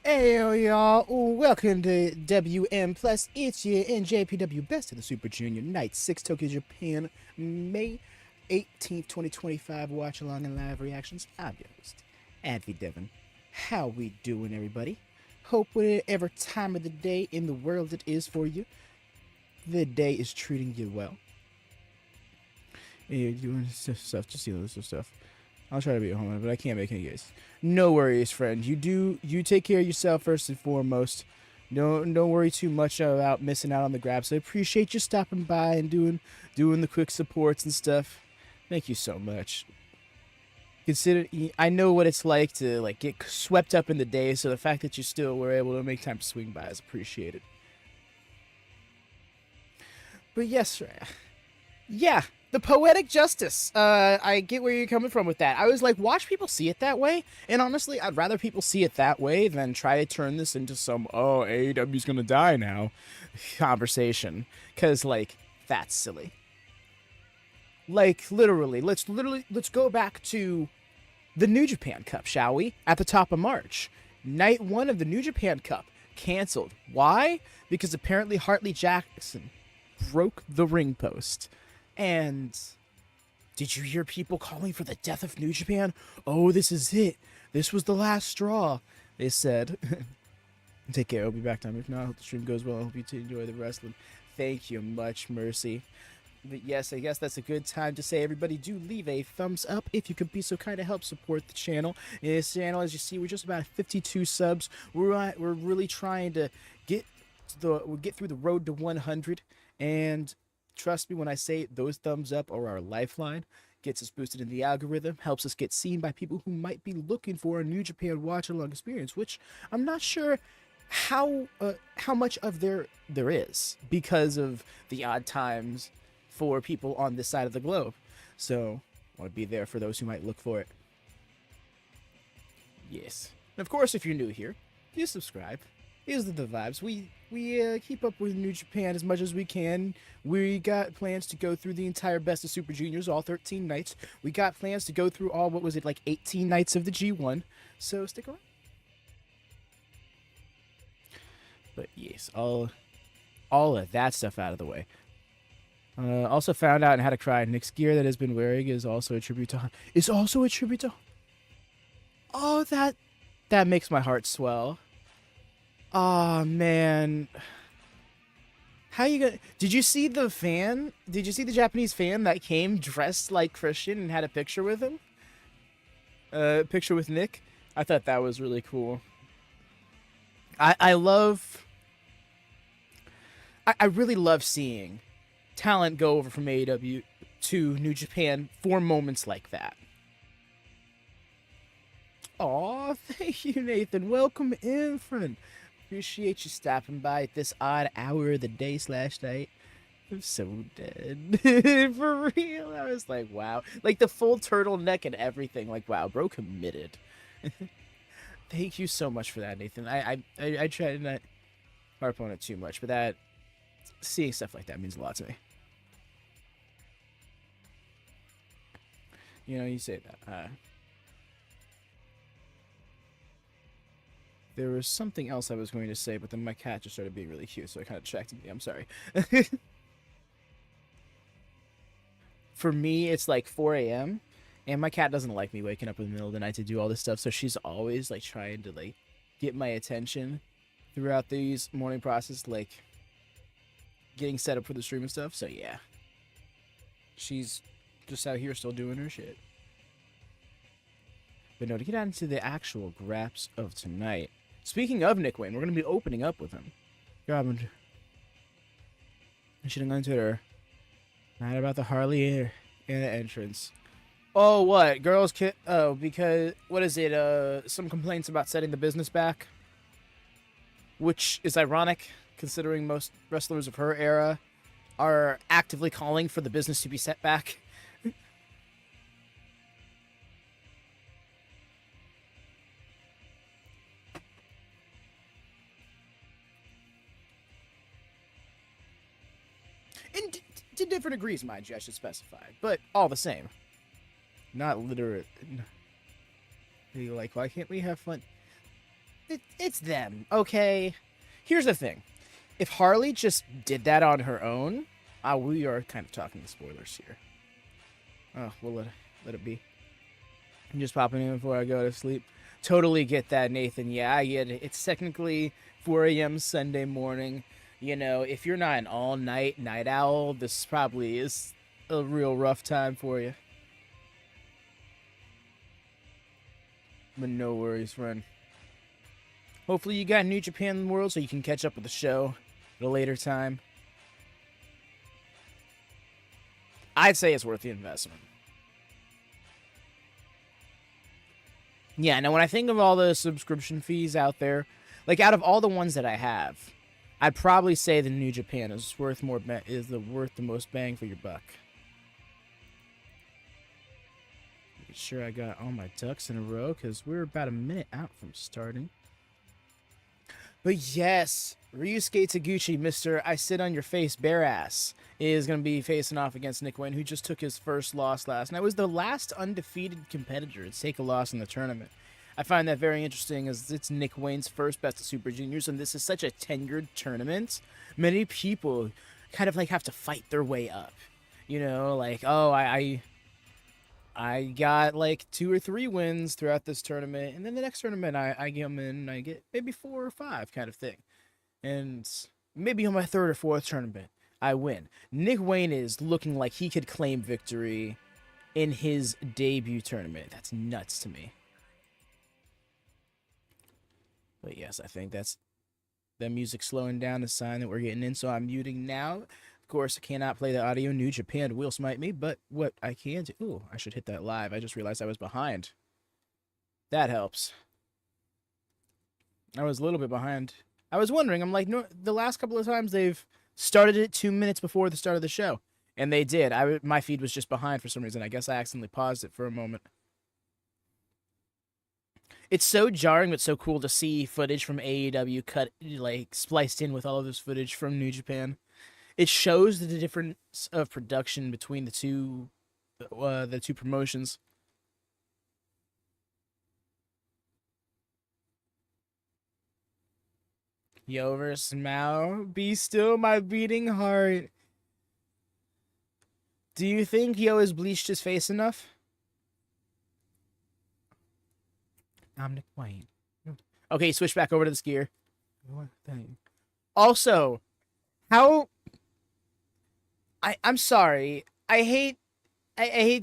Hey y'all, welcome to WM Plus. It's your NJPW Best of the Super Junior Night 6 Tokyo, Japan, May 18th, 2025. Watch along and live reactions. I'm your host, Advi Devon. How we doing, everybody? Hope whatever time of the day in the world it is for you, the day is treating you well. Hey, you're doing stuff, just this stuff. I'll try to be at home, but I can't make any guess. No worries, friend. You take care of yourself first and foremost. Don't worry too much about missing out on the grabs. I appreciate you stopping by and doing the quick supports and stuff. Thank you so much. I know what it's like to get swept up in the day, so the fact that you still were able to make time to swing by is appreciated. But yes, yeah. The poetic justice. I get where you're coming from with that. I was like, watch people see it that way. And honestly, I'd rather people see it that way than try to turn this into some, oh, AEW's gonna die now conversation. Because, that's silly. Literally, let's go back to the New Japan Cup, shall we? At the top of March. Night 1 of the New Japan Cup. Canceled. Why? Because apparently Hartley Jackson broke the ring post. And did you hear people calling for the death of New Japan? Oh, this is it. This was the last straw, they said. Take care. I'll be back time. If not, I hope the stream goes well. I hope you enjoy the wrestling. Thank you much, Mercy. But yes, I guess that's a good time to say, everybody, do leave a thumbs up if you could be so kind to help support the channel. In this channel, as you see, we're just about 52 subs. We're really trying to get through the road to 100, and trust me when I say those thumbs up are our lifeline. Gets us boosted in the algorithm, helps us get seen by people who might be looking for a New Japan watch-along experience, which I'm not sure how much of there is because of the odd times for people on this side of the globe. So I want to be there for those who might look for it. Yes. And of course, if you're new here, you subscribe. These are the vibes. We keep up with New Japan as much as we can. We got plans to go through the entire Best of Super Juniors, all 13 nights. We got plans to go through all, 18 nights of the G1. So stick around. But yes, all of that stuff out of the way. Also found out and had to cry. Nick's gear that has been wearing is also a tribute to. Oh, that makes my heart swell. Oh man, how you gonna? Did you see the fan? Did you see the Japanese fan that came dressed like Christian and had a picture with him? Picture with Nick. I thought that was really cool. I really love seeing talent go over from AEW to New Japan for moments like that. Aw, thank you, Nathan. Welcome in, friend. Appreciate you stopping by at this odd hour of the day / night. I'm so dead. For real. I was like, wow. Like the full turtleneck and everything. Like, wow, bro committed. Thank you so much for that, Nathan. I try to not harp on it too much, but that seeing stuff like that means a lot to me. You know, you say that. There was something else I was going to say, but then my cat just started being really cute, so it kind of distracted me. I'm sorry. For me, it's like 4 a.m., and my cat doesn't like me waking up in the middle of the night to do all this stuff, so she's always trying to get my attention throughout these morning process, getting set up for the stream and stuff. So yeah, she's just out here still doing her shit. But no, to get out into the actual graps of tonight. Speaking of Nick Wayne, we're going to be opening up with him. God, I should have gone to her. Not about the Harley and the entrance. Oh, what? Girls can't... Oh, because... What is it? Some complaints about setting the business back. Which is ironic, considering most wrestlers of her era are actively calling for the business to be set back. And to different degrees, mind you, I should specify. But all the same. Not literate. Why can't we have fun? it's them, okay? Here's the thing. If Harley just did that on her own, we are kind of talking spoilers here. Oh, we'll let it be. I'm just popping in before I go to sleep. Totally get that, Nathan. Yeah, I get it. It's technically 4 a.m. Sunday morning. You know, if you're not an all-night night owl, this probably is a real rough time for you. But no worries, friend. Hopefully you got New Japan World so you can catch up with the show at a later time. I'd say it's worth the investment. Yeah, now when I think of all the subscription fees out there, like out of all the ones that I have, I'd probably say the New Japan is worth worth the most bang for your buck. Make sure I got all my ducks in a row because we're about a minute out from starting. But yes, Ryusuke Taguchi, Mr. I Sit on Your Face Bare Ass, is going to be facing off against Nick Wayne, who just took his first loss last night. Was the last undefeated competitor to take a loss in the tournament. I find that very interesting as it's Nick Wayne's first Best of Super Juniors, and this is such a tenured tournament. Many people kind of like have to fight their way up. You know, like, oh, I got like 2 or 3 wins throughout this tournament, and then the next tournament I come in and I get maybe 4 or 5 kind of thing. And maybe on my 3rd or 4th tournament, I win. Nick Wayne is looking like he could claim victory in his debut tournament. That's nuts to me. But yes, I think that's the music slowing down, a sign that we're getting in, so I'm muting now. Of course, I cannot play the audio. New Japan will smite me, but what I can do... Ooh, I should hit that live. I just realized I was behind. That helps. I was a little bit behind. I was wondering, I'm like, no, the last couple of times they've started it 2 minutes before the start of the show. And they did. My feed was just behind for some reason. I guess I accidentally paused it for a moment. It's so jarring, but so cool to see footage from AEW cut, like, spliced in with all of this footage from New Japan. It shows the difference of production between the two promotions. Yo versus Mao, be still my beating heart. Do you think Yo has bleached his face enough? I'm Nick Wayne. Okay, switch back over to this gear. Also, how... I'm sorry. I hate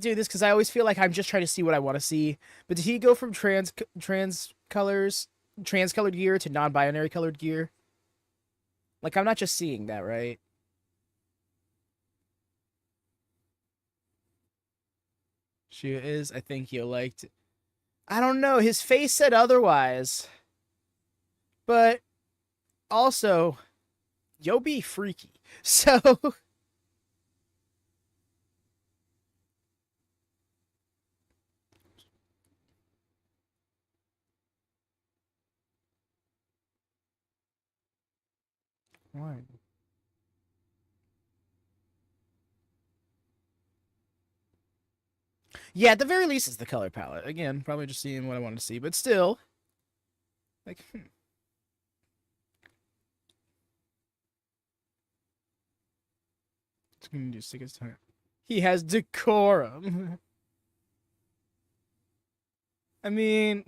doing this because I always feel like I'm just trying to see what I want to see. But did he go from trans-colored gear to non-binary colored gear? Like, I'm not just seeing that, right? She is. I think you liked it. I don't know. His face said otherwise. But also, Yo be freaky. So... Why? Yeah, at the very least, it's the color palette. Again, probably just seeing what I wanted to see, but still, like, It's gonna do stick his tongue. He has decorum. I mean,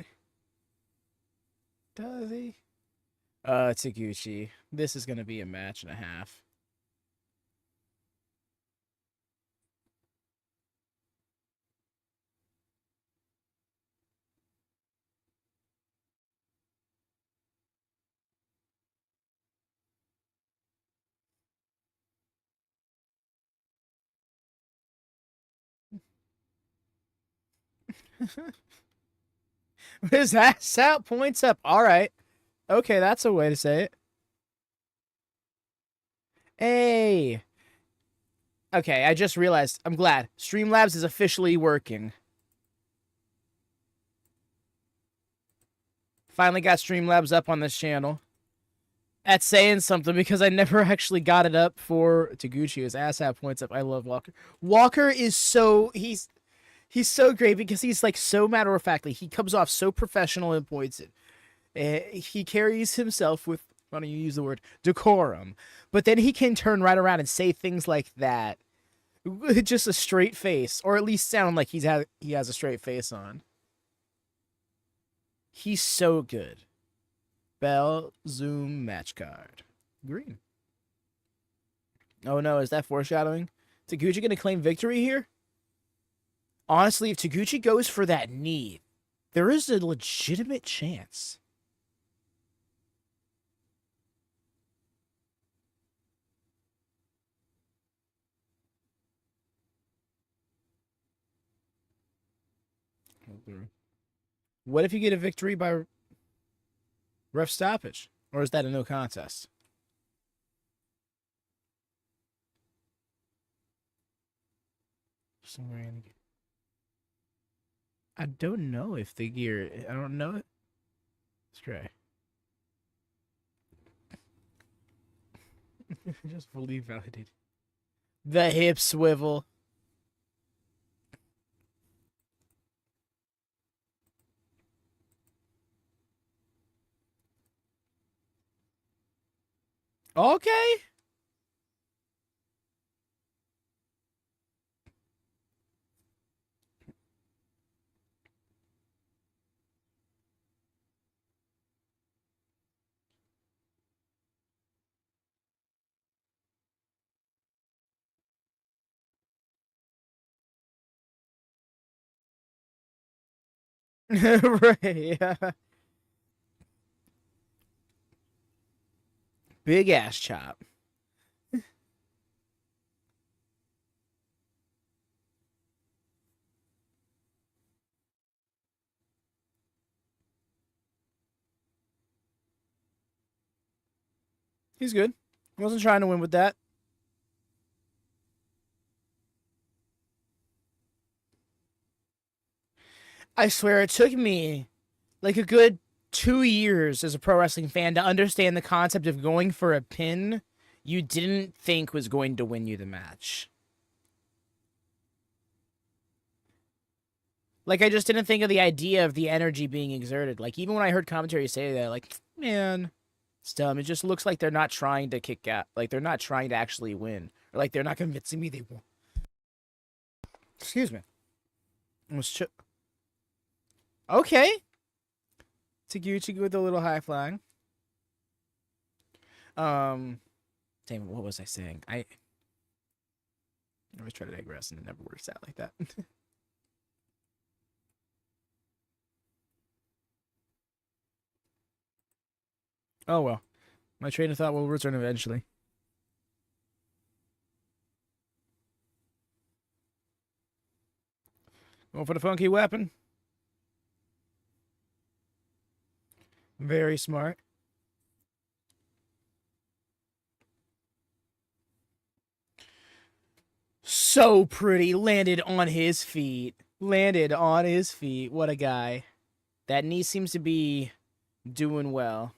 does he? Taguchi. This is gonna be a match and a half. His ass out, points up. All right. Okay, that's a way to say it. Hey. Okay, I just realized. I'm glad. Streamlabs is officially working. Finally got Streamlabs up on this channel. That's saying something because I never actually got it up for Taguchi. His ass out, points up. I love Walker. Walker is so... He's so great because he's like so matter-of-factly. He comes off so professional and pointed. He carries himself with, why don't you use the word, decorum. But then he can turn right around and say things like that with just a straight face, or at least sound like he has a straight face on. He's so good. Bell, zoom, match card. Green. Oh no, is that foreshadowing? Taguchi gonna claim victory here? Honestly, if Taguchi goes for that knee, there is a legitimate chance. What if you get a victory by ref stoppage? Or is that a no contest? I don't know if the gear... I don't know. Stray. Just fully validated. The hip swivel. Okay. Right, yeah. Big ass chop. He's good. He wasn't trying to win with that. I swear it took me like a good 2 years as a pro wrestling fan to understand the concept of going for a pin you didn't think was going to win you the match. Like, I just didn't think of the idea of the energy being exerted. Like, even when I heard commentary say that, like, man, it's dumb. It just looks like they're not trying to kick out. Like, they're not trying to actually win. Or, like, they're not convincing me they won't. Excuse me. Okay. Taguchi with a little high flying. Damn, what was I saying? I always try to digress and it never works out like that. Oh well. My train of thought will return eventually. Going for the funky weapon. Very smart. So pretty. Landed on his feet. Landed on his feet. What a guy. That knee seems to be doing well.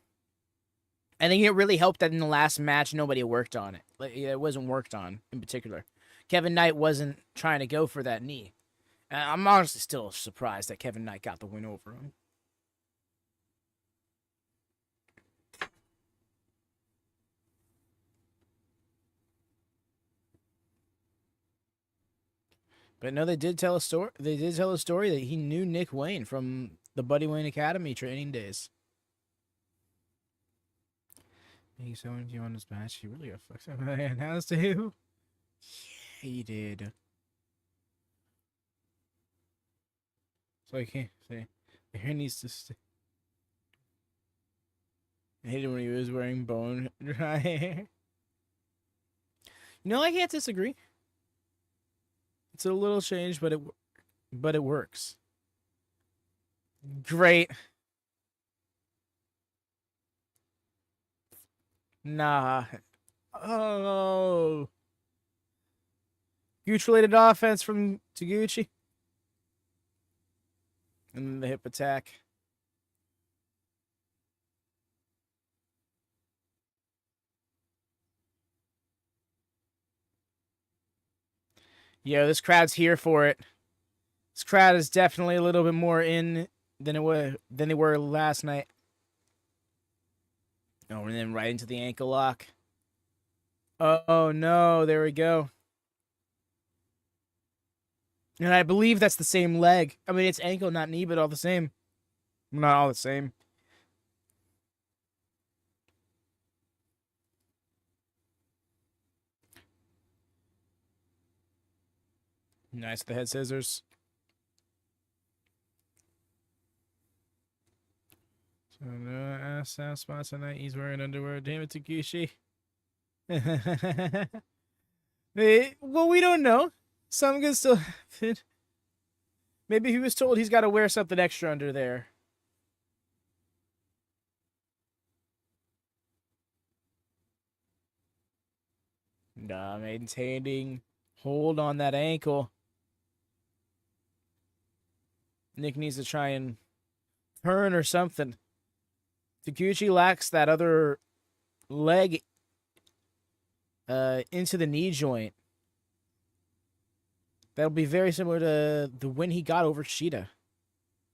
I think it really helped that in the last match, nobody worked on it. Like, it wasn't worked on in particular. Kevin Knight wasn't trying to go for that knee. I'm honestly still surprised that Kevin Knight got the win over him. But no, they did tell a story. They did tell a story that he knew Nick Wayne from the Buddy Wayne Academy training days. He so into you on this match. He really got fucked up. Man, has to. Yeah, he did. So I can't say. The hair needs to stay. I hated when he was wearing bone dry hair. You know, I can't disagree. It's a little change, but it works. Great. Nah. Oh. Gooch-related offense from Taguchi. And then the hip attack. Yo, this crowd's here for it. This crowd is definitely a little bit more in than they were last night. Oh, and then right into the ankle lock. Oh no, there we go. And I believe that's the same leg. I mean, it's ankle, not knee, but all the same. Not all the same. Nice, the head scissors. So no ass sound spots tonight. He's wearing underwear. Damn it, Taguchi. Well, we don't know. Some can still fit. Maybe he was told he's got to wear something extra under there. Nah, maintaining hold on that ankle. Nick needs to try and turn or something. Taguchi lacks that other leg into the knee joint. That'll be very similar to the win he got over Kushida.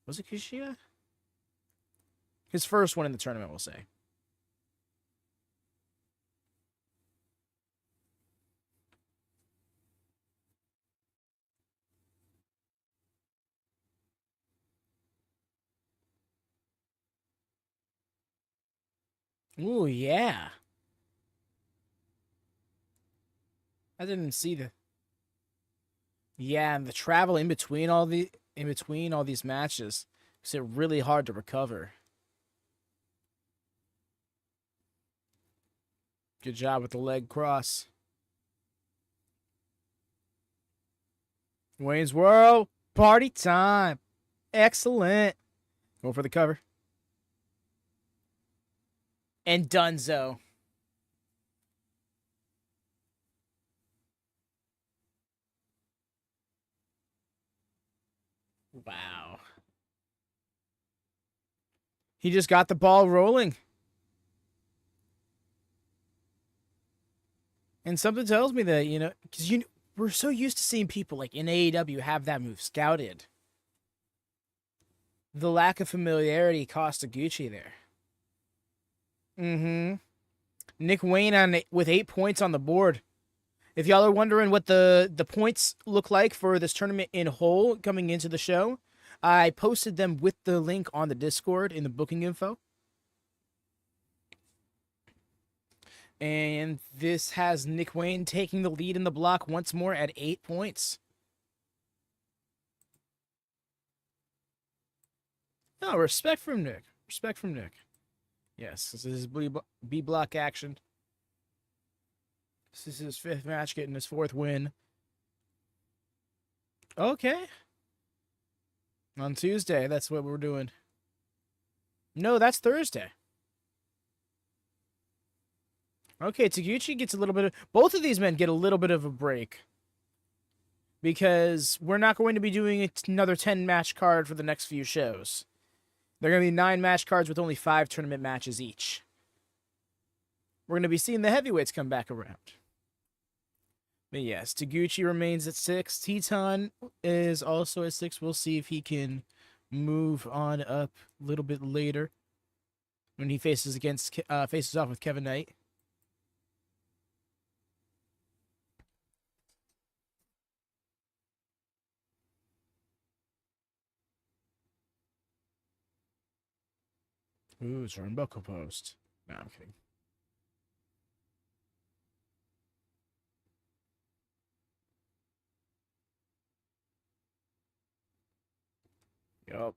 Was it Kushida? His first one in the tournament, we'll say. Ooh, yeah. I didn't see the... Yeah, and the travel in between all these matches makes it really hard to recover. Good job with the leg cross. Wayne's World, party time. Excellent. Go for the cover. And Dunzo. Wow. He just got the ball rolling. And something tells me that, because we're so used to seeing people like in AEW have that move scouted. The lack of familiarity cost Taguchi there. Mm-hmm. Nick Wayne with 8 points on the board. If y'all are wondering what the points look like for this tournament in whole coming into the show, I posted them with the link on the Discord in the booking info. And this has Nick Wayne taking the lead in the block once more at 8 points. No, respect from Nick. Respect from Nick. Yes, this is B block action. This is his 5th match, getting his 4th win. Okay. On Tuesday, that's what we're doing. No, that's Thursday. Okay, Taguchi gets a little bit of... Both of these men get a little bit of a break. Because we're not going to be doing another 10-match card for the next few shows. They're going to be 9-match cards with only 5 tournament matches each. We're going to be seeing the heavyweights come back around. But yes, Taguchi remains at 6. Teton is also at 6. We'll see if he can move on up a little bit later when he faces off with Kevin Knight. Ooh, turnbuckle post. No, I'm kidding. Yup.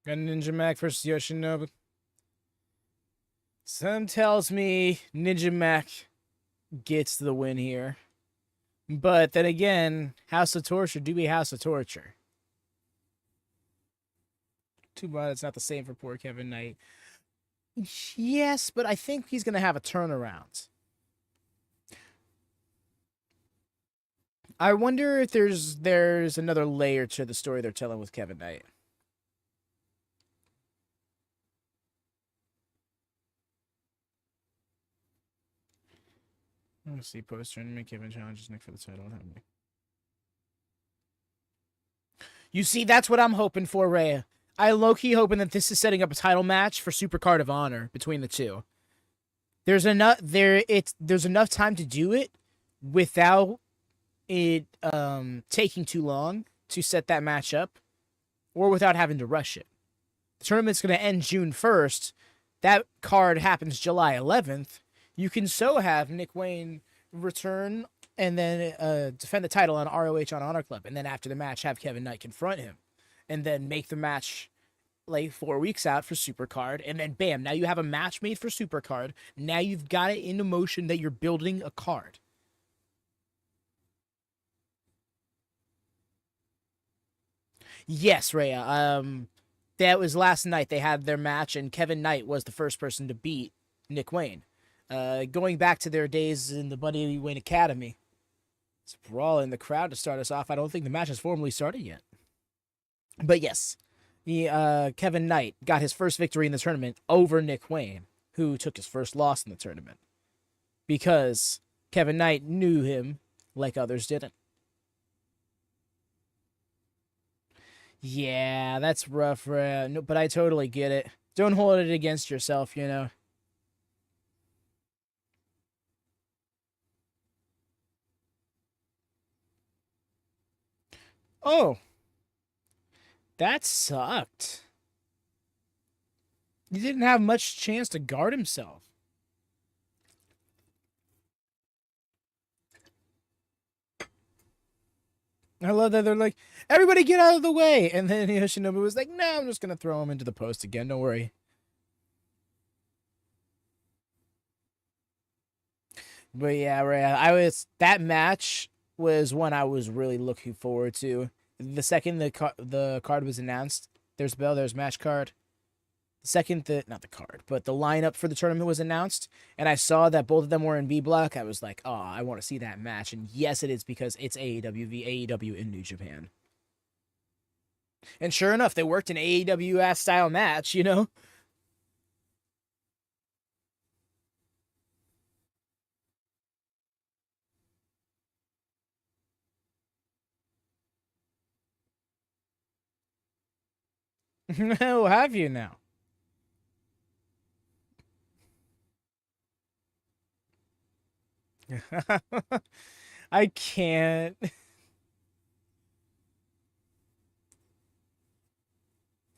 Got Ninja Mack versus Yoshinobu. Some tells me Ninja Mack gets the win here. But then again, House of Torture do be House of Torture. Too bad it's not the same for poor Kevin Knight. Yes, but I think he's going to have a turnaround. I wonder if there's another layer to the story they're telling with Kevin Knight. Let's see, post-tournament, Kevin challenges Nick for the title. You see, that's what I'm hoping for, Rhea. I low-key hoping that this is setting up a title match for Supercard of Honor between the two. There's enough time to do it without it taking too long to set that match up, or without having to rush it. The tournament's going to end June 1st. That card happens July 11th. You can so have Nick Wayne return and then defend the title on ROH on Honor Club, and then after the match have Kevin Knight confront him, and then make the match like 4 weeks out for Supercard, and then bam, now you have a match made for Supercard. Now you've got it into motion that you're building a card. Yes, Rhea. That was last night. They had their match, and Kevin Knight was the first person to beat Nick Wayne. Going back to their days in the Buddy Wayne Academy. It's a brawl in the crowd to start us off. I don't think the match has formally started yet. But yes, Kevin Knight got his first victory in the tournament over Nick Wayne, who took his first loss in the tournament. Because Kevin Knight knew him like others didn't. Yeah, that's rough, no, but I totally get it. Don't hold it against yourself, you know. Oh, that sucked. He didn't have much chance to guard himself. I love that they're like, everybody get out of the way. And then Yoshinobu was like, no, I'm just going to throw him into the post again. Don't worry. But yeah, right. That match was one I was really looking forward to. The second the card was announced, there's bell, there's match card. The second not the card, but the lineup for the tournament was announced, and I saw that both of them were in B block. I was like, oh, I want to see that match. And yes, it is, because it's AEW v AEW in New Japan. And sure enough, they worked an AEW style match, you know? How have you now? I can't.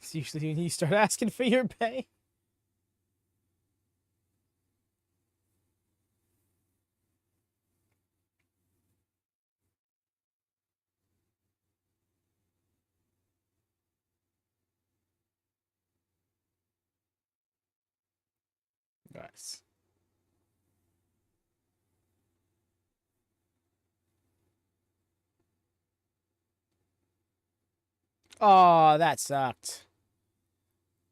It's usually when you start asking for your pay. Nice. Oh, that sucked.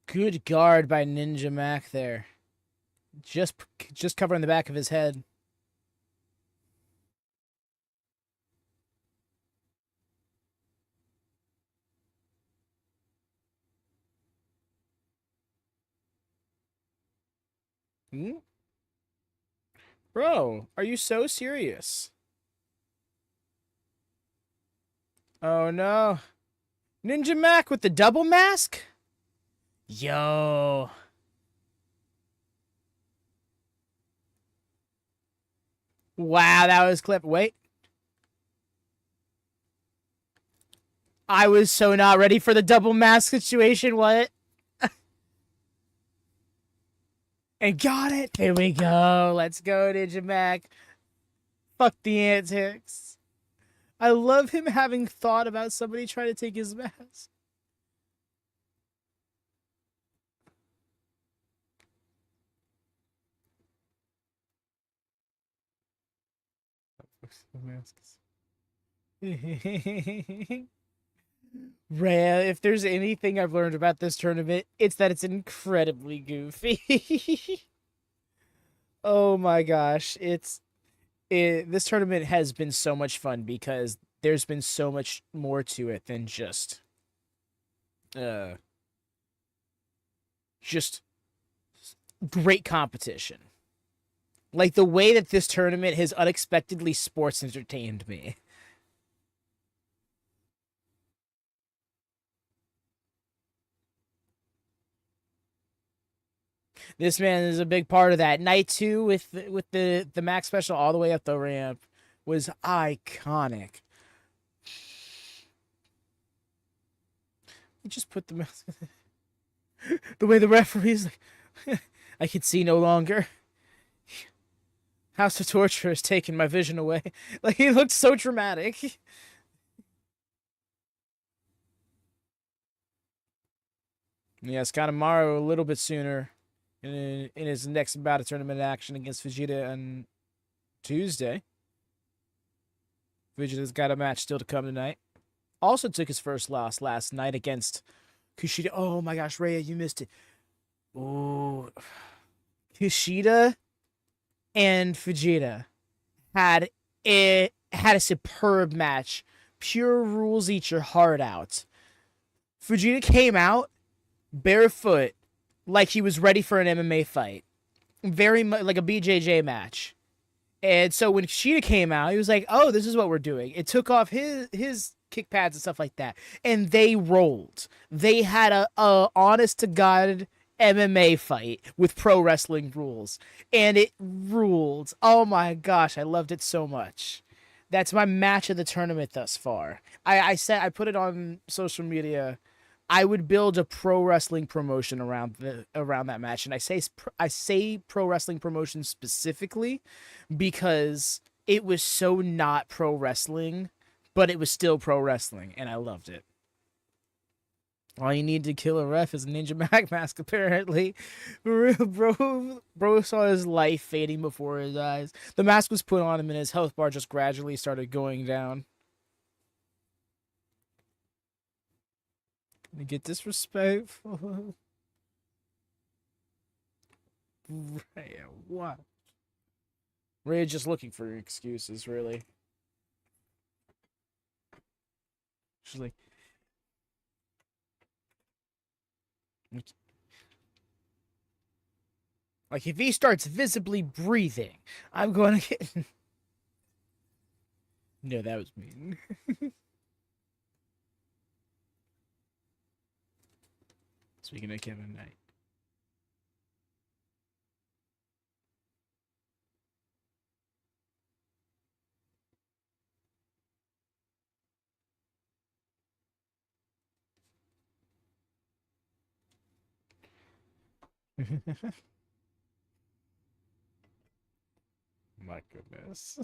Good guard by Ninja Mack there. Just covering the back of his head. Hmm? Bro, are you so serious? Oh no. Ninja Mack with the double mask? Yo. Wow, that was clip. Wait. I was so not ready for the double mask situation. What? And got it. There we go. Let's go, Ninja Mack. Fuck the antics. I love him having thought about somebody trying to take his mask. Rhea, if there's anything I've learned about this tournament, it's that it's incredibly goofy. Oh my gosh, this tournament has been so much fun because there's been so much more to it than uh just great competition. Like the way that this tournament has unexpectedly sports entertained me. This man is a big part of that. Night 2 with the Mack special all the way up the ramp was iconic. You just put the mask. The way the referee's like, I can see no longer. House of Torture has taken my vision away. Like, he looked so dramatic. Yes, Kanemaru a little bit sooner in his next bout of tournament action against Fujita on Tuesday. Fujita's got a match still to come tonight. Also took his first loss last night against Kushida. Oh my gosh, Rhea, you missed it. Oh, Kushida and Fujita had a superb match. Pure rules eat your heart out. Fujita came out barefoot like he was ready for an MMA fight. Very much like a BJJ match. And so when Kushida came out, he was like, oh, this is what we're doing. It took off his kick pads and stuff like that. And they rolled. They had a honest to God MMA fight with pro wrestling rules. And it ruled. Oh my gosh, I loved it so much. That's my match of the tournament thus far. I put it on social media. I would build a pro wrestling promotion around that match, and I say pro wrestling promotion specifically because it was so not pro wrestling, but it was still pro wrestling, and I loved it. All you need to kill a ref is a Ninja Mack mask, apparently. For real, bro saw his life fading before his eyes. The mask was put on him, and his health bar just gradually started going down. Gonna get disrespectful. Rhea, what? Rhea just looking for excuses, really. She's like, if he starts visibly breathing, I'm going to get. No, that was mean. Speaking of Kevin Knight. My goodness.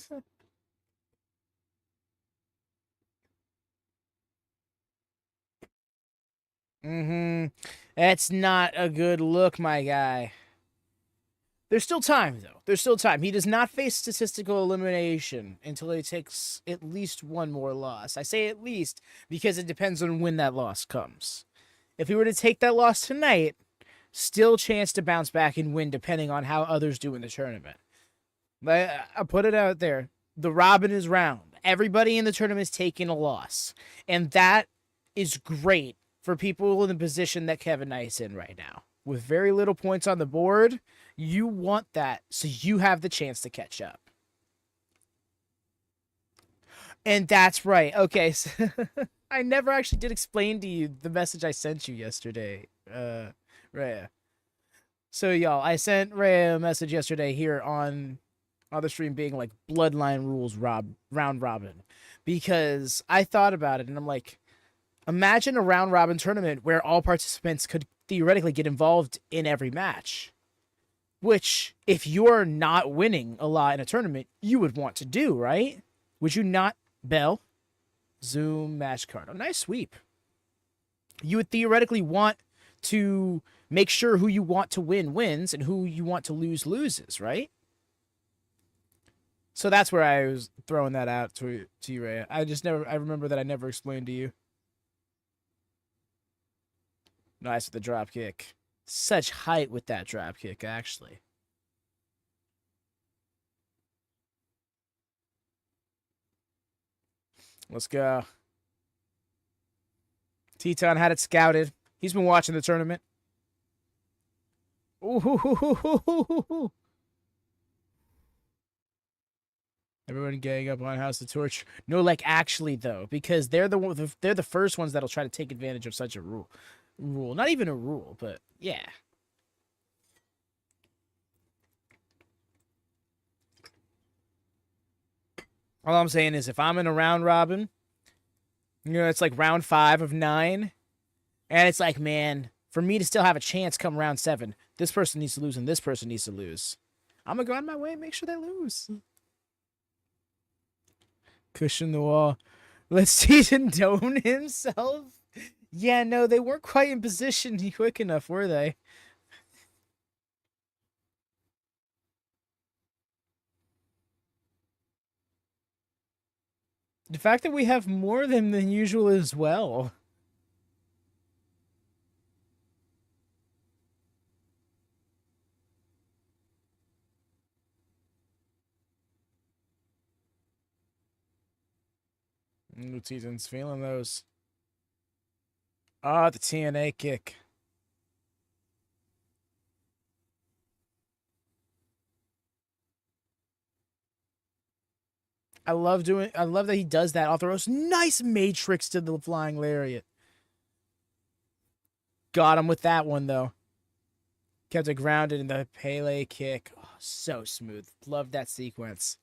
That's not a good look, my guy. There's still time, though. There's still time. He does not face statistical elimination until he takes at least one more loss. I say at least because it depends on when that loss comes. If he were to take that loss tonight, still chance to bounce back and win depending on how others do in the tournament. But I put it out there. The Robin is round. Everybody in the tournament is taking a loss. And that is great for people in the position that Kevin Knight's in right now. With very little points on the board, you want that so you have the chance to catch up. And that's right. Okay, so I never actually did explain to you the message I sent you yesterday, Rhea. So, y'all, I sent Rhea a message yesterday here on the stream being like Bloodline Rules round robin. Because I thought about it and I'm like, imagine a round robin tournament where all participants could theoretically get involved in every match. Which, if you're not winning a lot in a tournament, you would want to do, right? Would you not, Bell? Zoom match card. Oh, nice sweep. You would theoretically want to make sure who you want to win wins and who you want to lose loses, right? So that's where I was throwing that out to you, Ray. I remember that I never explained to you. Nice with the drop kick. Such height with that drop kick, actually. Let's go. Teton had it scouted. He's been watching the tournament. Ooh. Everyone gang up on House of Torture. No, like actually though, because they're the first ones that'll try to take advantage of such a rule. Not even a rule, but yeah. All I'm saying is if I'm in a round robin, you know, it's like round 5 of 9, and it's like, man, for me to still have a chance come round 7, this person needs to lose and this person needs to lose. I'm going to go out of my way and make sure they lose. Cushion the wall. Let's see Done himself. Yeah, no, they weren't quite in position quick enough, were they? The fact that we have more of them than usual as well. Luteton's feeling those. Ah, the TNA kick. I love that he does that off the ropes. Nice matrix to the flying lariat. Got him with that one though. Kept it grounded in the Pele kick. Oh, so smooth. Love that sequence.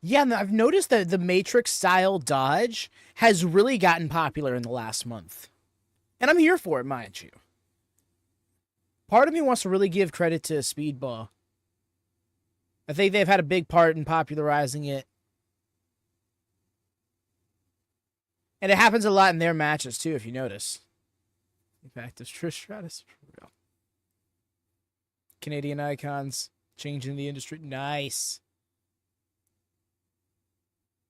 Yeah, and I've noticed that the Matrix style dodge has really gotten popular in the last month. And I'm here for it, mind you. Part of me wants to really give credit to Speedball. I think they've had a big part in popularizing it. And it happens a lot in their matches, too, if you notice. In fact, it's Trish Stratus. For real. Canadian icons changing the industry. Nice.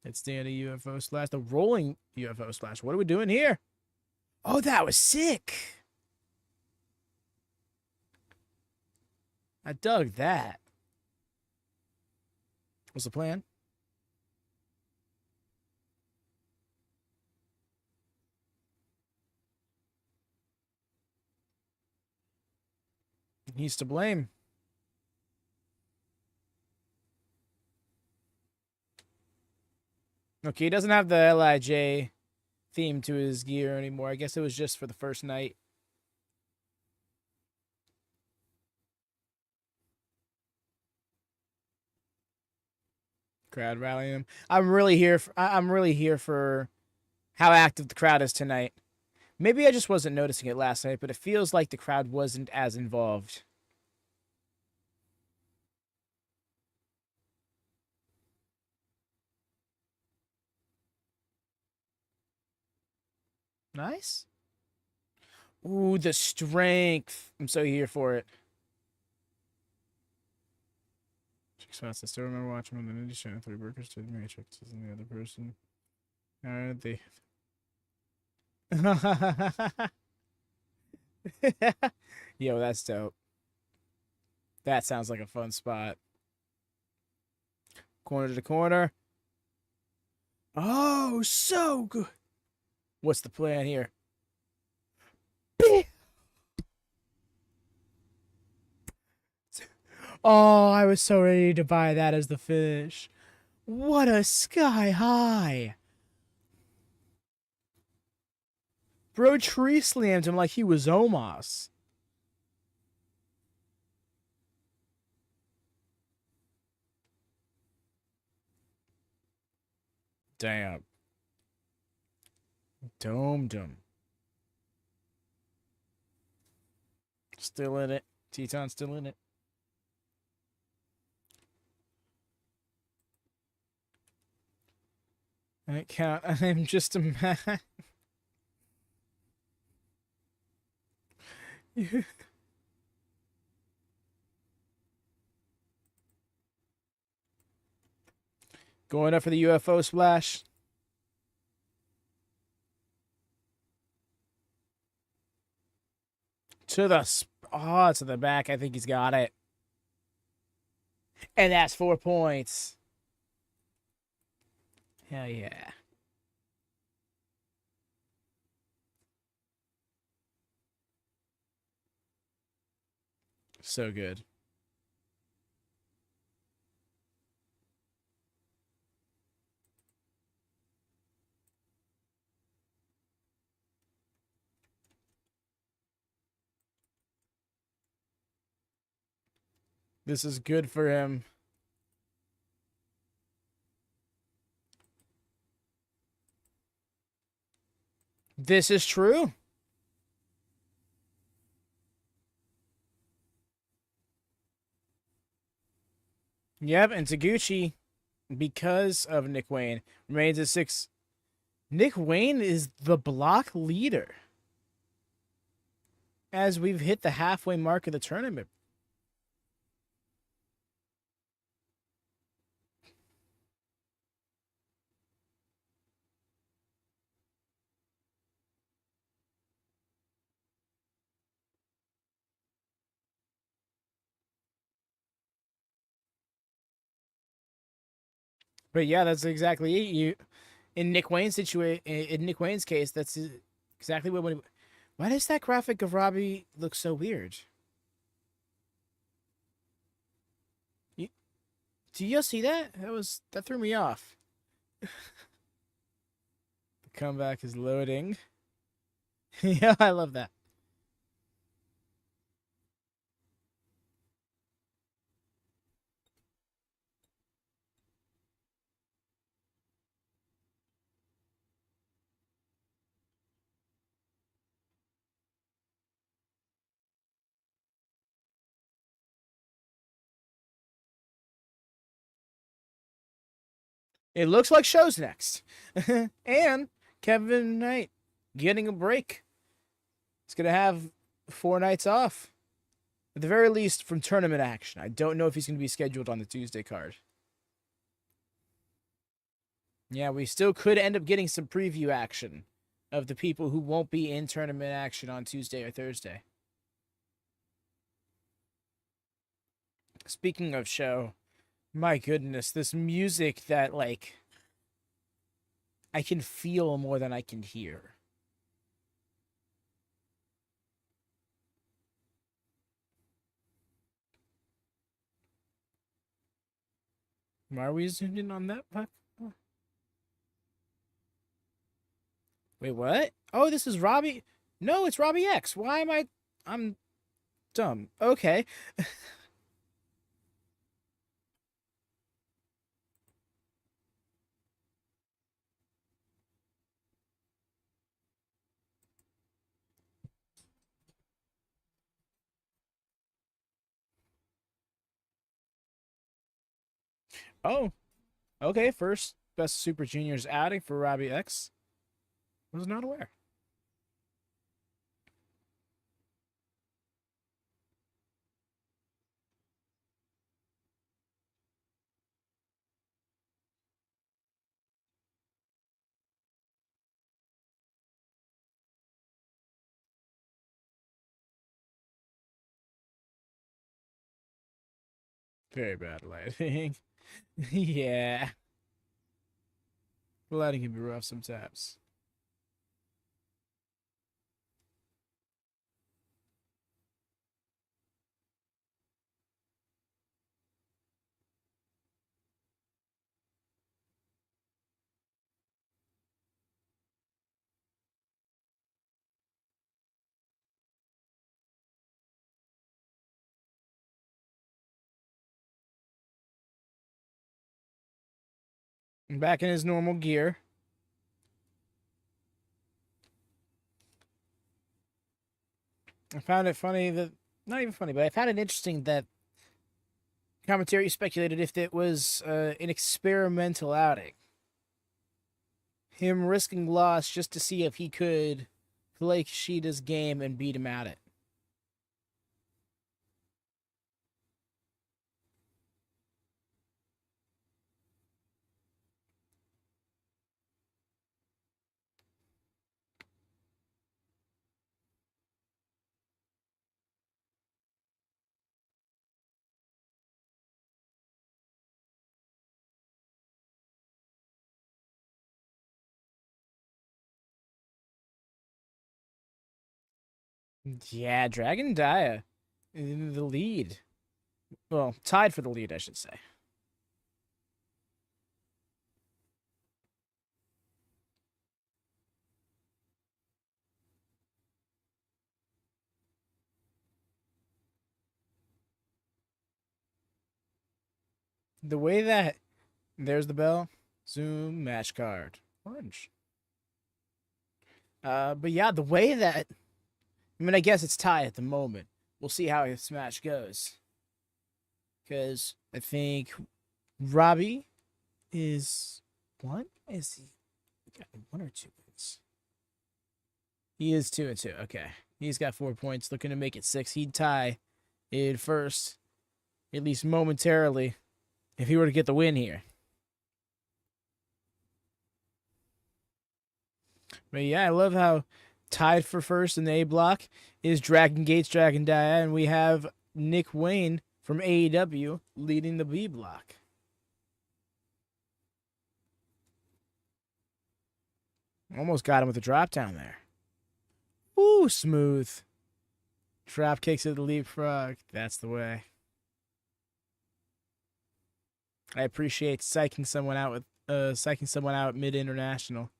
It's Danny UFO slash. The rolling UFO slash. What are we doing here? Oh, that was sick. I dug that. What's the plan? He's to blame. Okay, he doesn't have the LIJ theme to his gear anymore. I guess it was just for the first night. Crowd rallying him. I'm really here for how active the crowd is tonight. Maybe I just wasn't noticing it last night, but it feels like the crowd wasn't as involved. Nice. Ooh, the strength. I'm so here for it. I still remember watching on the Ninja Channel 3 workers to the Matrix and the other person. Aren't they? Yo, that's dope. That sounds like a fun spot. Corner to corner. Oh, so good. What's the plan here? Oh, I was so ready to buy that as the finish. What a sky high. Bro tree slammed him like he was Omos. Damn. Domed him. Still in it. Teton's still in it. I can't. I'm just a man. Going up for the UFO splash. To the back. I think he's got it. And that's 4 points. Hell yeah. So good. This is good for him. This is true. Yep, and Taguchi, because of Nick Wayne, remains at 6. Nick Wayne is the block leader as we've hit the halfway mark of the tournament. But yeah, that's exactly it. You in Nick Wayne's situation, in Nick Wayne's case, that's exactly what. Why does that graphic of Robbie look so weird? You, do you see that? That threw me off. The comeback is loading. Yeah, I love that. It looks like show's next. And Kevin Knight getting a break. He's going to have 4 nights off. At the very least, from tournament action. I don't know if he's going to be scheduled on the Tuesday card. Yeah, we still could end up getting some preview action of the people who won't be in tournament action on Tuesday or Thursday. Speaking of show, my goodness, this music that, like, I can feel more than I can hear. Why are we zoomed in on that? Wait, what? Oh, this is Robbie. No, it's Robbie X. Why am I? I'm dumb. Okay. Oh, okay. First best Super Juniors outing for Robbie X. Was not aware. Very bad lighting. Yeah. The lighting can be rough sometimes. Back in his normal gear. I found it funny that, not even funny, but I found it interesting that commentary speculated if it was an experimental outing. Him risking loss just to see if he could play Kushida's game and beat him at it. Yeah, Dragon Dia. in the lead. Well, tied for the lead, I should say. The way that there's the bell. Zoom match card. Orange. But yeah, the way that I mean, I guess it's tied at the moment. We'll see how this match goes. Because I think Robbie is one. Is he got 1 or 2 wins? He is 2-2. Okay, he's got 4 points. Looking to make it 6. He'd tie in first, at least momentarily, if he were to get the win here. But yeah, I love how tied for first in the A block is Dragon Gates, Dragon Dia, and we have Nick Wayne from AEW leading the B block. Almost got him with a drop down there. Ooh, smooth. Drop kicks at the leapfrog. That's the way. I appreciate psyching someone out mid international.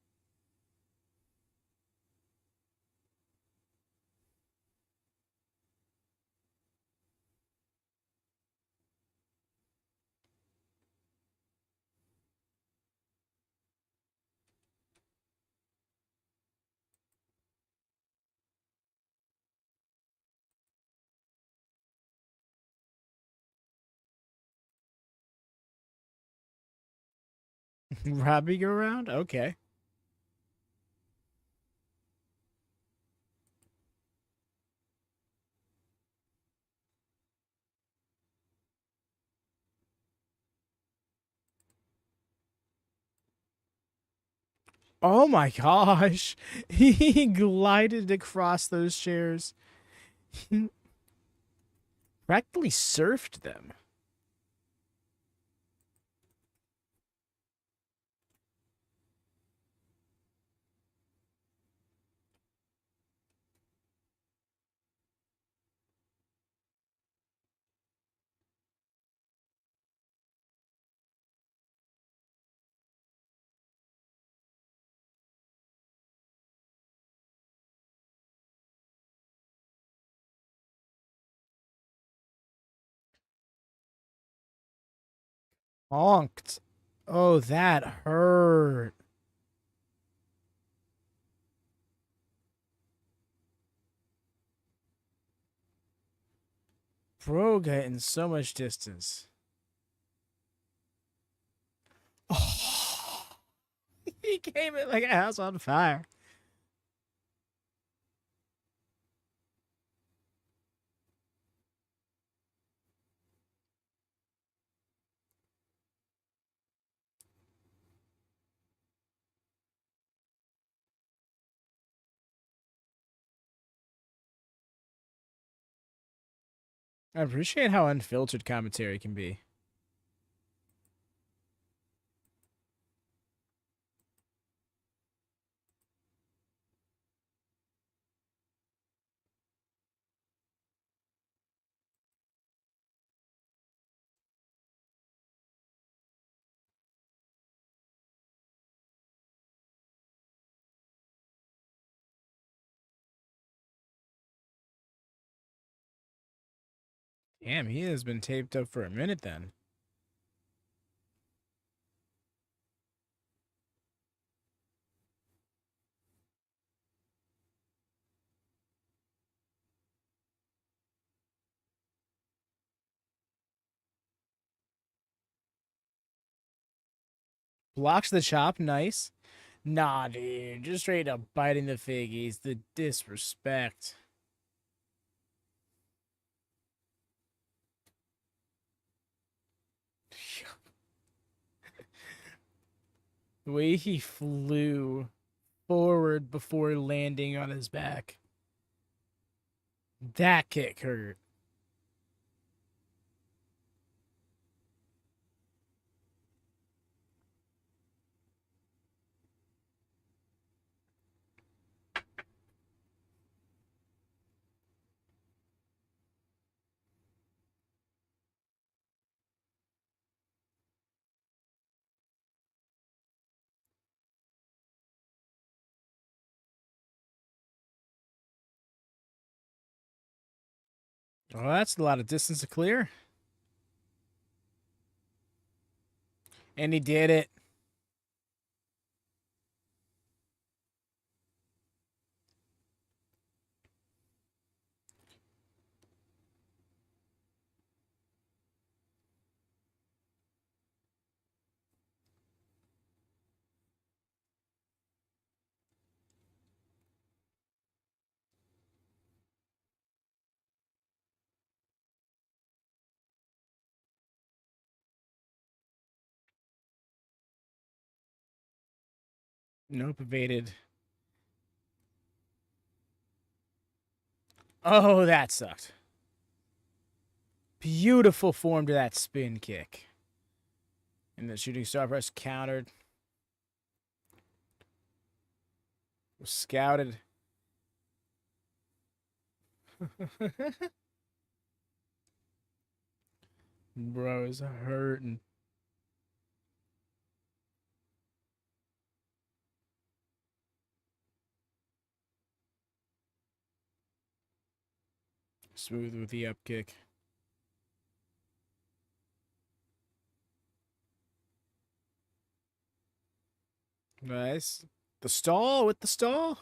Robbie go around? Okay. Oh my gosh. He glided across those chairs. Practically surfed them. Honked. Oh, that hurt. Bro getting so much distance. Oh, he came in like a house on fire. I appreciate how unfiltered commentary can be. Damn, he has been taped up for a minute then. Blocks the chop, nice. Nah, dude, just straight up biting the figgies. The disrespect. The way he flew forward before landing on his back. That kick hurt. Oh, that's a lot of distance to clear. And he did it. Nope, evaded. Oh, that sucked. Beautiful form to that spin kick. And the shooting star press countered. Was scouted. Bro is hurting. Smooth with the up kick. Nice. The stall with the stall.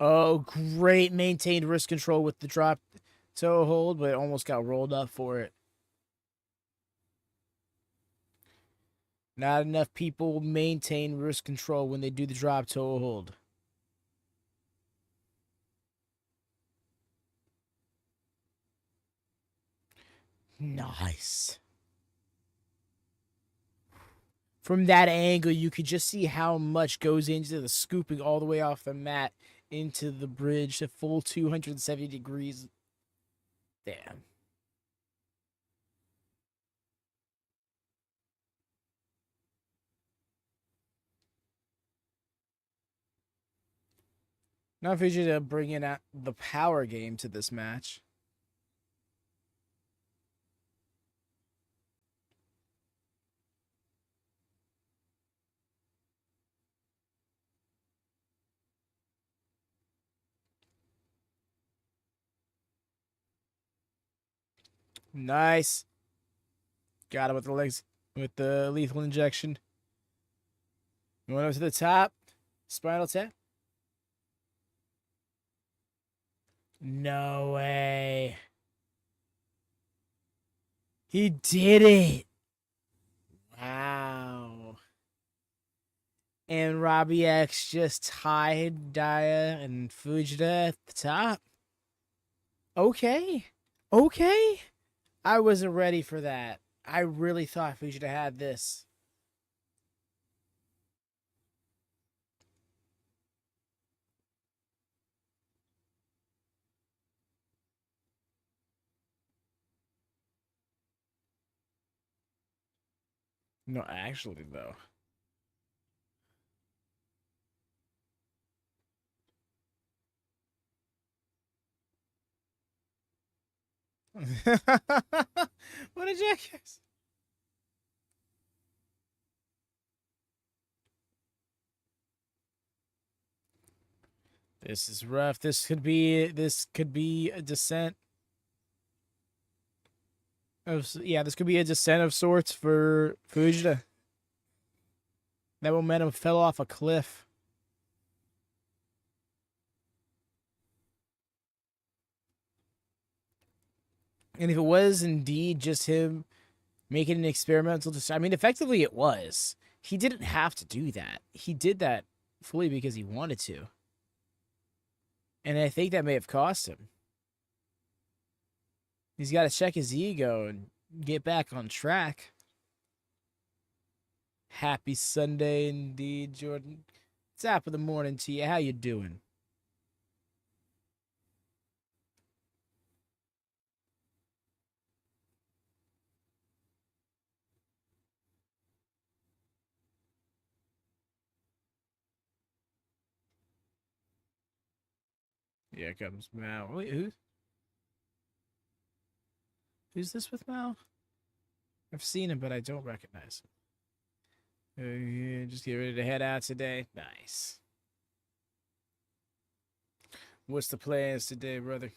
Oh, great maintained wrist control with the drop toe hold, but almost got rolled up for it. Not enough people maintain wrist control when they do the drop toe hold. Nice. From that angle, you could just see how much goes into the scooping all the way off the mat into the bridge, a full 270 degrees. Damn. Now Fujita bringing out the power game to this match. Nice. Got him with the legs, with the lethal injection. Going up to the top. Spinal tap. No way. He did it. Wow. And Robbie X just tied Daya and Fujita at the top. Okay. Okay. I wasn't ready for that. I really thought Fujita had this. No, actually, though. What a jackass. This is rough. This could be a descent of this could be a descent of sorts for Fujita. That momentum fell off a cliff. And if it was indeed just him making an experimental decision, I mean, effectively it was. He didn't have to do that. He did that fully because he wanted to. And I think that may have cost him. He's got to check his ego and get back on track. Happy Sunday indeed, Jordan. Top of the morning to you. How you doing? Here comes Mal. Wait, who's this with Mal? I've seen him, but I don't recognize him. Yeah, just get ready to head out today. Nice. What's the plans today, brother?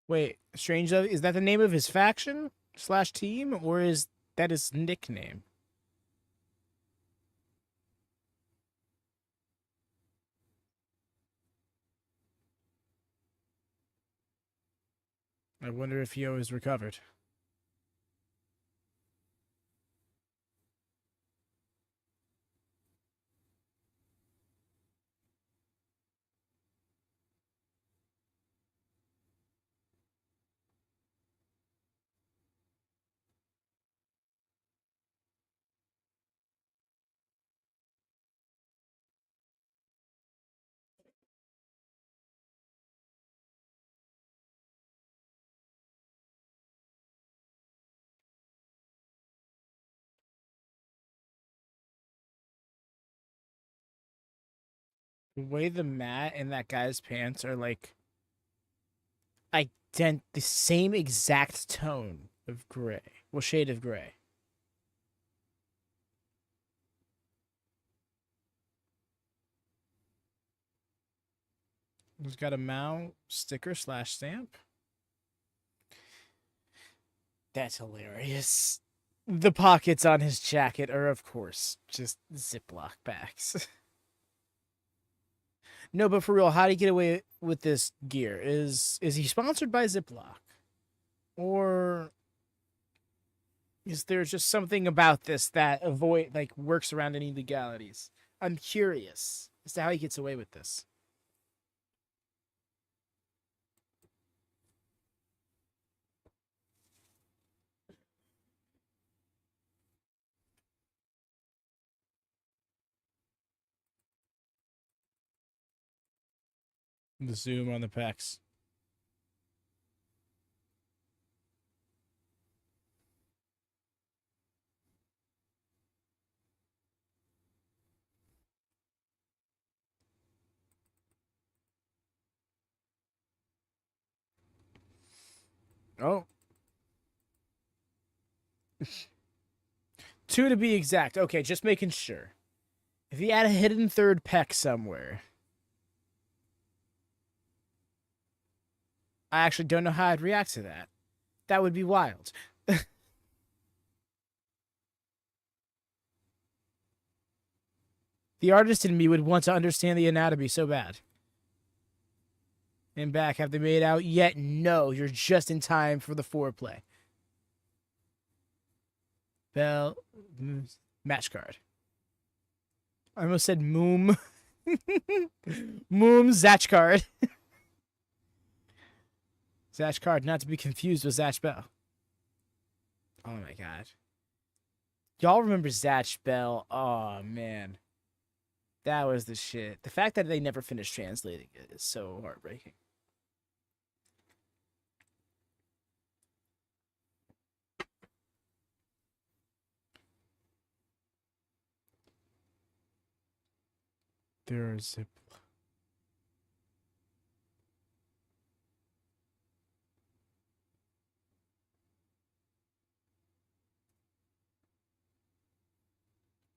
Wait, Strange Love, is that the name of his faction slash team, or is that his nickname? I wonder if Yo is recovered. The way the mat and that guy's pants are like the same exact tone of gray. Well, shade of gray. He's got a Mao sticker slash stamp. That's hilarious. The pockets on his jacket are, of course, just Ziploc bags. No, but for real, how do you get away with this gear? Is he sponsored by Ziploc? Or is there just something about this that works around any legalities? I'm curious as to how he gets away with this. The zoom on the pecs. Oh. Two to be exact. Okay, just making sure. If he had a hidden third pec somewhere, I actually don't know how I'd react to that. That would be wild. The artist in me would want to understand the anatomy so bad. And back, have they made out yet? No, you're just in time for the foreplay. Bell, match card. I almost said moom. Moom Zatch card. Zatch card, not to be confused with Zatch Bell. Oh my god. Y'all remember Zatch Bell? Oh man. That was the shit. The fact that they never finished translating it is so heartbreaking. There's a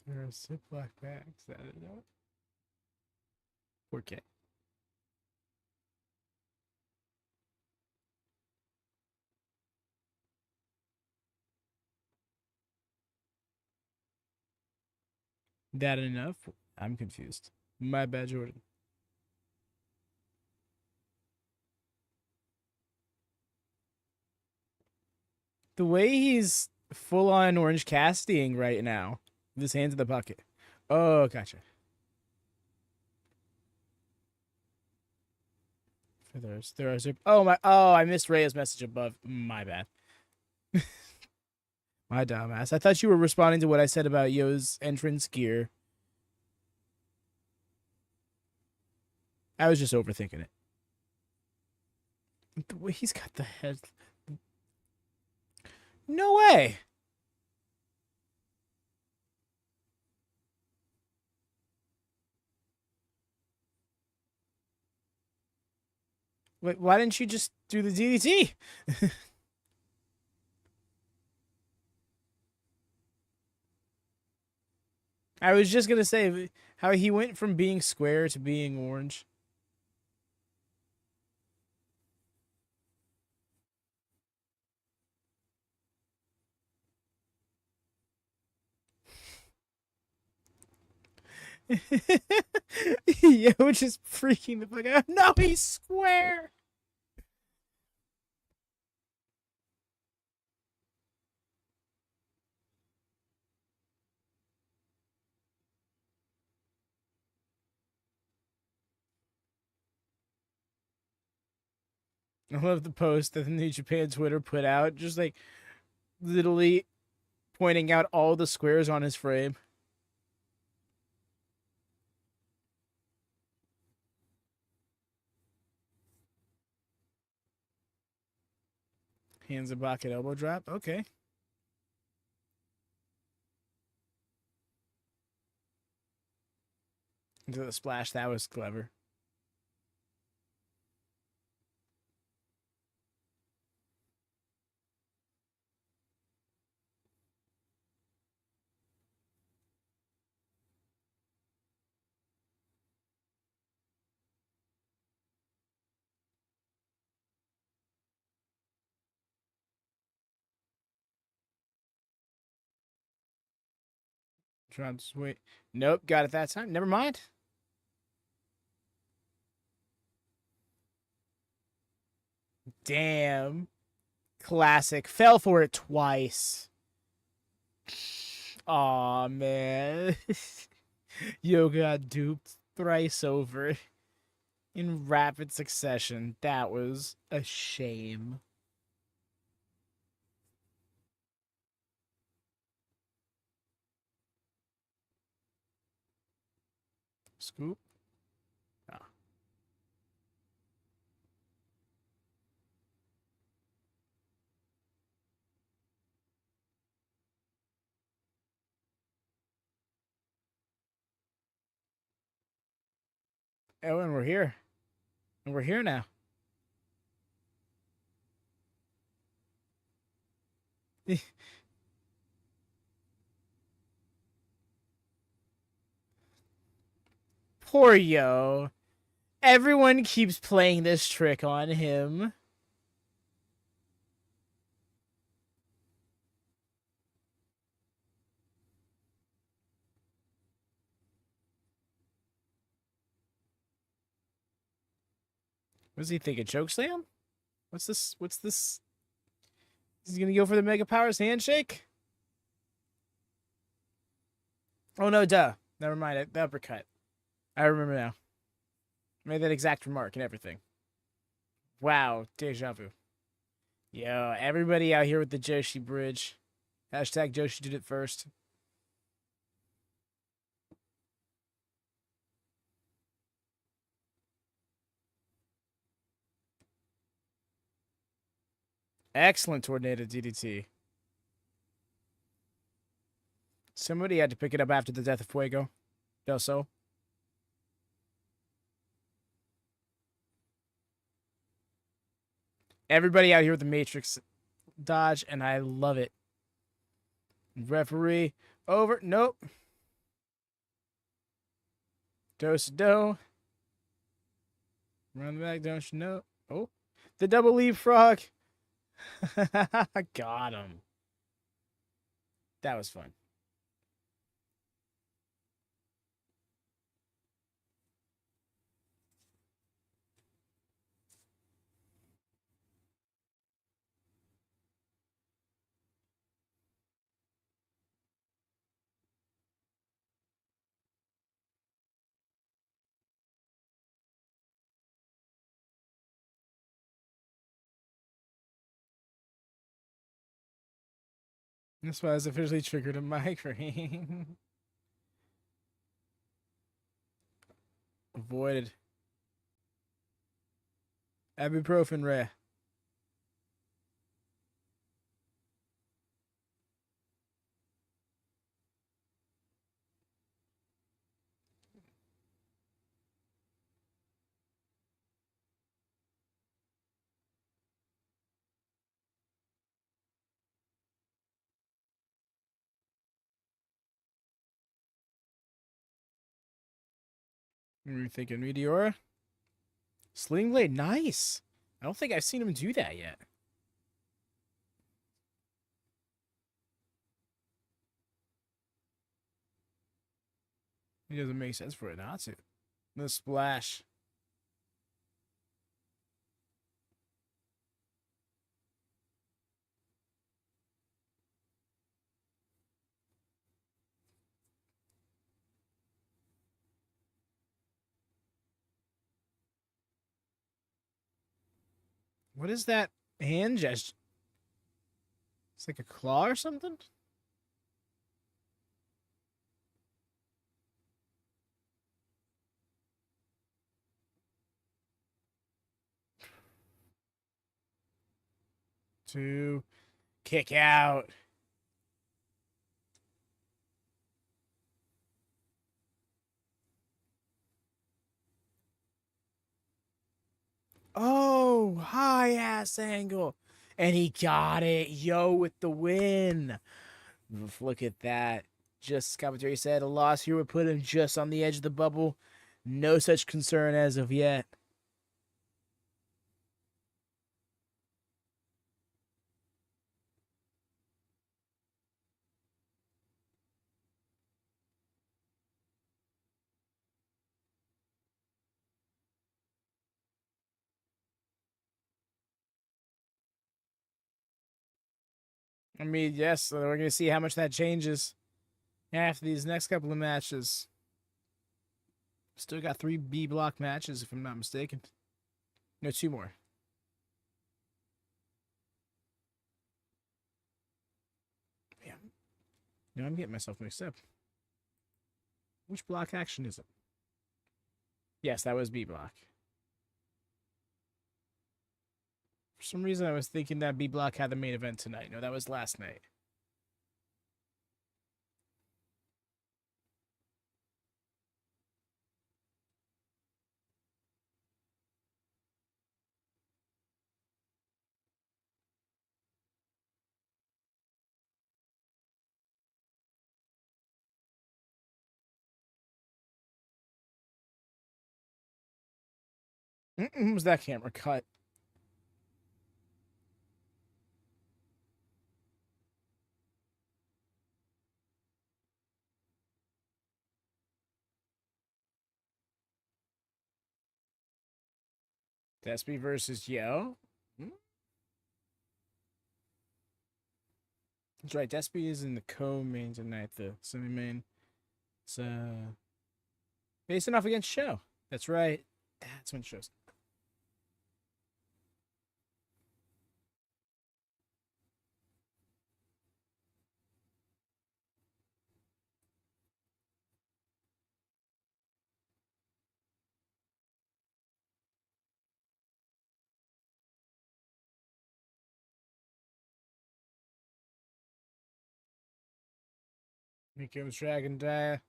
there are Ziploc bags that are not. 4K. That enough? I'm confused. My bad, Jordan. The way he's full on Orange Cassidying right now, with his hands in the pocket. Oh, gotcha. There are oh my, oh, I missed Rhea's message above. My bad. My dumbass. I thought you were responding to what I said about Yo's entrance gear. I was just overthinking it. The way he's got the head. No way. Wait, why didn't you just do the DDT? I was just gonna say how he went from being square to being orange. Yo, just freaking the fuck out. No, he's square. I love the post that the New Japan Twitter put out, just like literally pointing out all the squares on his frame. Hands a bucket elbow drop. Okay. Into the splash. That was clever. Trying to wait. Nope, got it that time. Never mind. Damn. Classic. Fell for it twice. Aw, man. Yo got duped thrice over in rapid succession. That was a shame. Scoop. Ah. Oh, and we're here. And we're here now. Poor Yo. Everyone keeps playing this trick on him. What does he think? A choke slam? What's this? What's this? He's gonna go for the Mega Powers handshake? Oh no, duh. Never mind. The uppercut. I remember now. Made that exact remark and everything. Wow, deja vu. Yo, everybody out here with the Joshi bridge. Hashtag Joshi did it first. Excellent Tornado DDT. Somebody had to pick it up after the death of Fuego. Del Sol. Everybody out here with the Matrix dodge, and I love it. Referee over. Nope. Do. Run the back, don't you know? Oh, the double leapfrog. Got him. That was fun. This was officially triggered a migraine. Avoided. Ibuprofen, Ray. What are you thinking? Meteora? Sling Blade, nice. I don't think I've seen him do that yet. It doesn't make sense for it not to. The splash. What is that hand gesture? It's like a claw or something? Two. Kick out. Oh, high ass angle. And he got it. Yo, with the win. Look at that. Just commentary said a loss here would put him just on the edge of the bubble. No such concern as of yet. I mean, yes, we're going to see how much that changes after these next couple of matches. Still got 3 B block matches, if I'm not mistaken. No, 2 more. Yeah. No, I'm getting myself mixed up. Which block action is it? Yes, that was B block. For some reason, I was thinking that B block had the main event tonight. No, that was last night. Was that camera cut? Despy versus Yo? That's right. Despy is in the co-main tonight, the semi-main. It's facing off against Show. That's right. That's when Show's. Here comes Dragon Dia.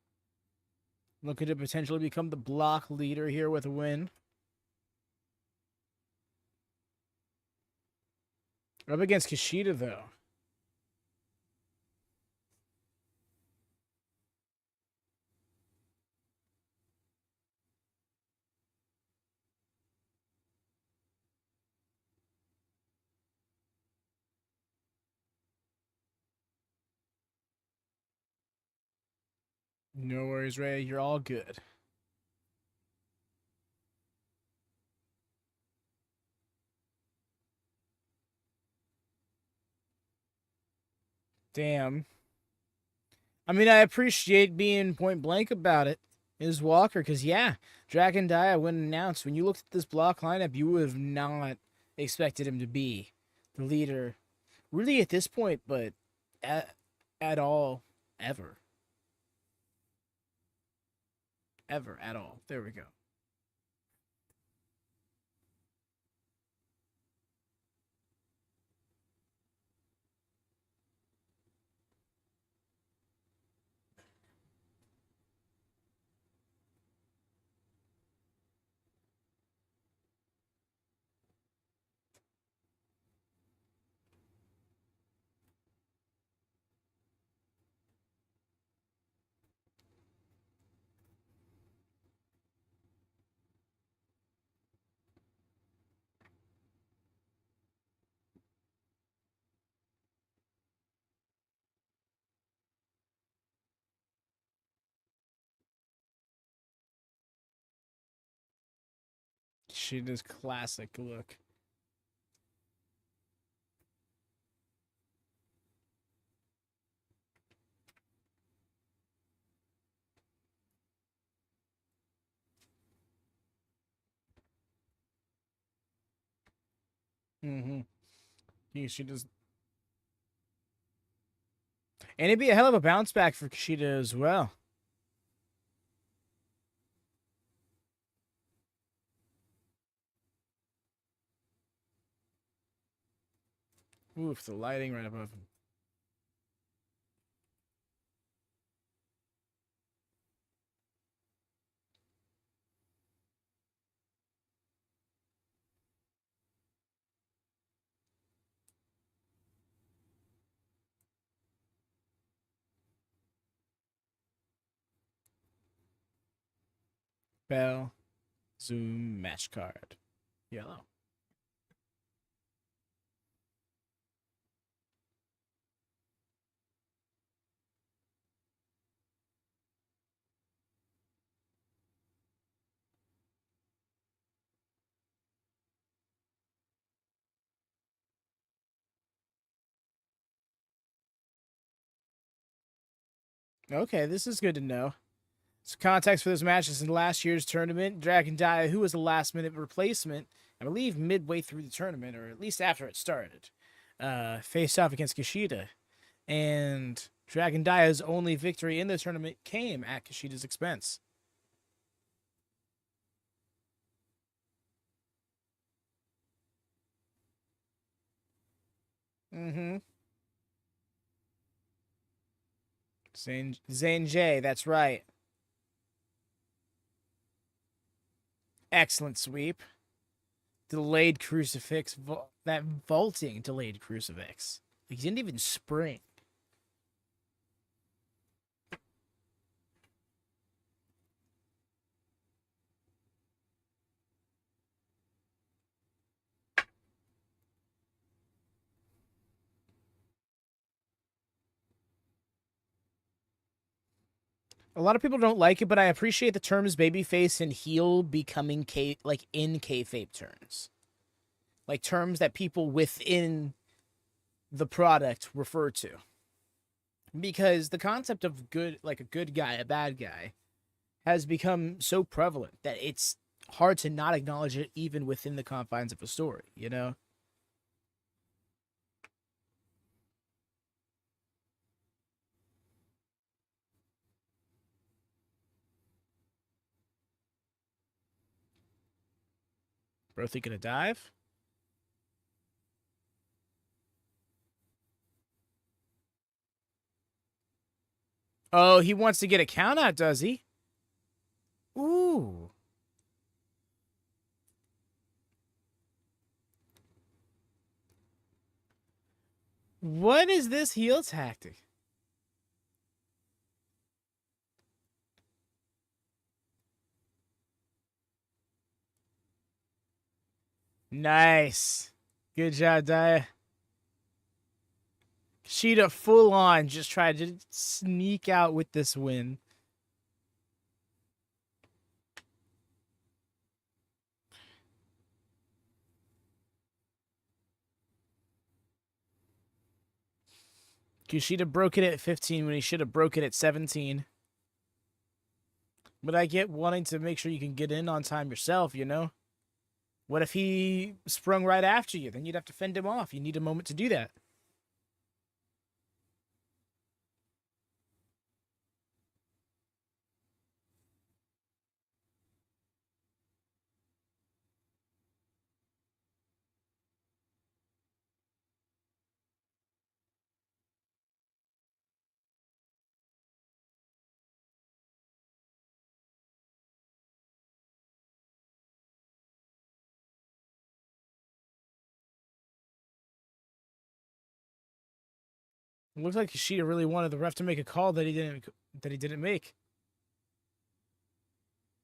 Looking to potentially become the block leader here with a win. Up against KUSHIDA, though. No worries, Ray. You're all good. Damn. I mean, I appreciate being point blank about it, Ms. Walker, because, yeah, Dragon Dia wouldn't announce. When you looked at this block lineup, you would have not expected him to be the leader, really, at this point, but at all, ever. Ever, at all. There we go. Kushida's classic look. Mm-hmm. Kushida's... And it'd be a hell of a bounce back for Kushida as well. Oof, the lighting right above him. Bell, zoom, match card. Yellow. Okay, this is good to know. So context for this match is in last year's tournament, Dragon Dia, who was a last-minute replacement, I believe midway through the tournament, or at least after it started, faced off against Kushida. And Dragon Dia's only victory in the tournament came at Kushida's expense. Mm-hmm. Zane J, that's right. Excellent sweep. Delayed crucifix. That vaulting delayed crucifix. He didn't even spring. A lot of people don't like it, but I appreciate the terms babyface and heel becoming in kayfabe terms. Like terms that people within the product refer to. Because the concept of good, like a good guy, a bad guy, has become so prevalent that it's hard to not acknowledge it even within the confines of a story, you know? Brothy gonna dive? Oh, he wants to get a count out, does he? Ooh. What is this heel tactic? Nice. Good job, Dia. Kushida full on just tried to sneak out with this win. Kushida broke it at 15 when he should have broke it at 17. But I get wanting to make sure you can get in on time yourself, you know? What if he sprung right after you? Then you'd have to fend him off. You need a moment to do that. It looks like Kushida really wanted the ref to make a call that he didn't make.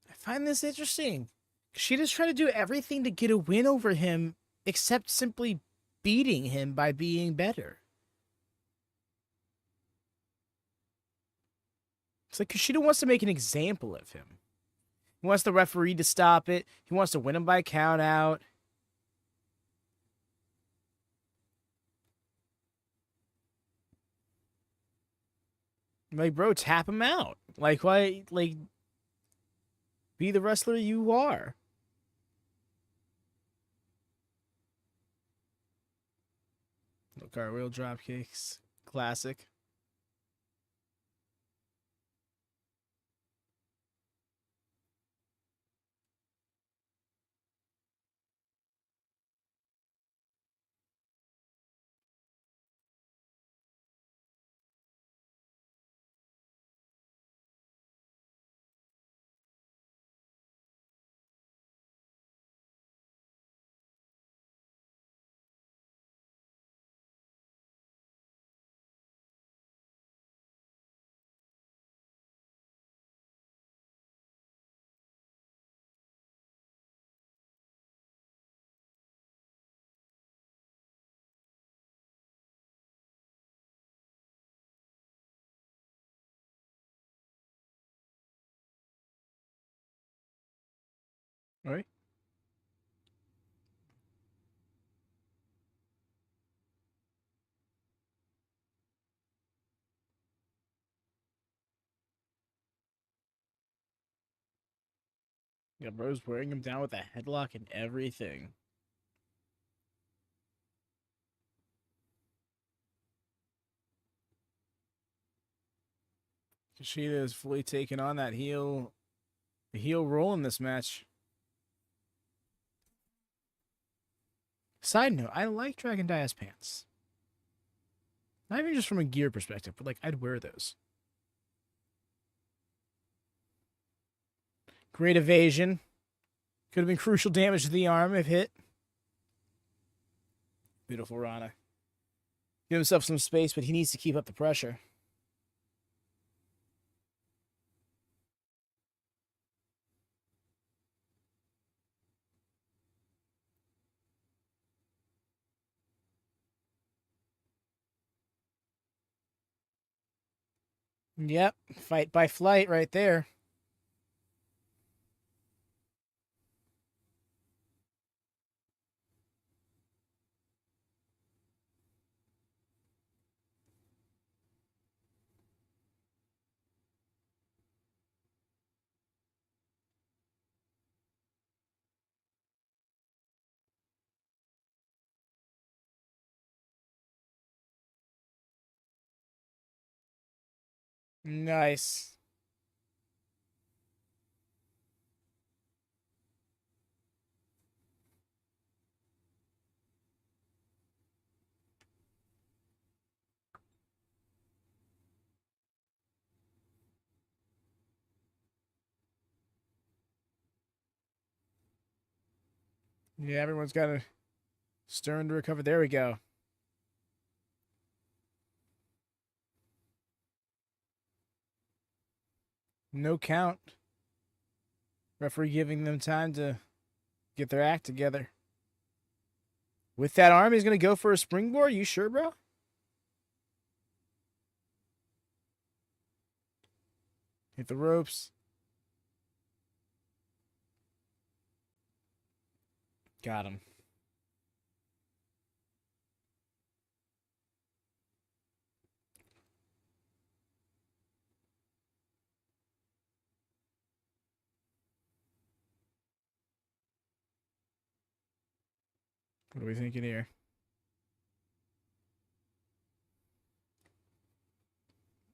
I find this interesting. Kushida's trying to do everything to get a win over him, except simply beating him by being better. It's like Kushida wants to make an example of him. He wants the referee to stop it. He wants to win him by count out. Like, bro, tap him out. Like, why? Like, be the wrestler you are. No cartwheel drop kicks. Classic. All right. Yeah, bro's wearing him down with a headlock and everything. Kushida is fully taking on that the heel role in this match. Side note, I like Dragon Dia's pants. Not even just from a gear perspective, but like I'd wear those. Great evasion. Could have been crucial damage to the arm if hit. Beautiful Rana. Give himself some space, but he needs to keep up the pressure. Yep, fight by flight right there. Nice. Yeah, everyone's got to stern to recover. There we go. No count. Referee giving them time to get their act together. With that arm, he's going to go for a springboard. You sure, bro? Hit the ropes. Got him. What are we thinking here?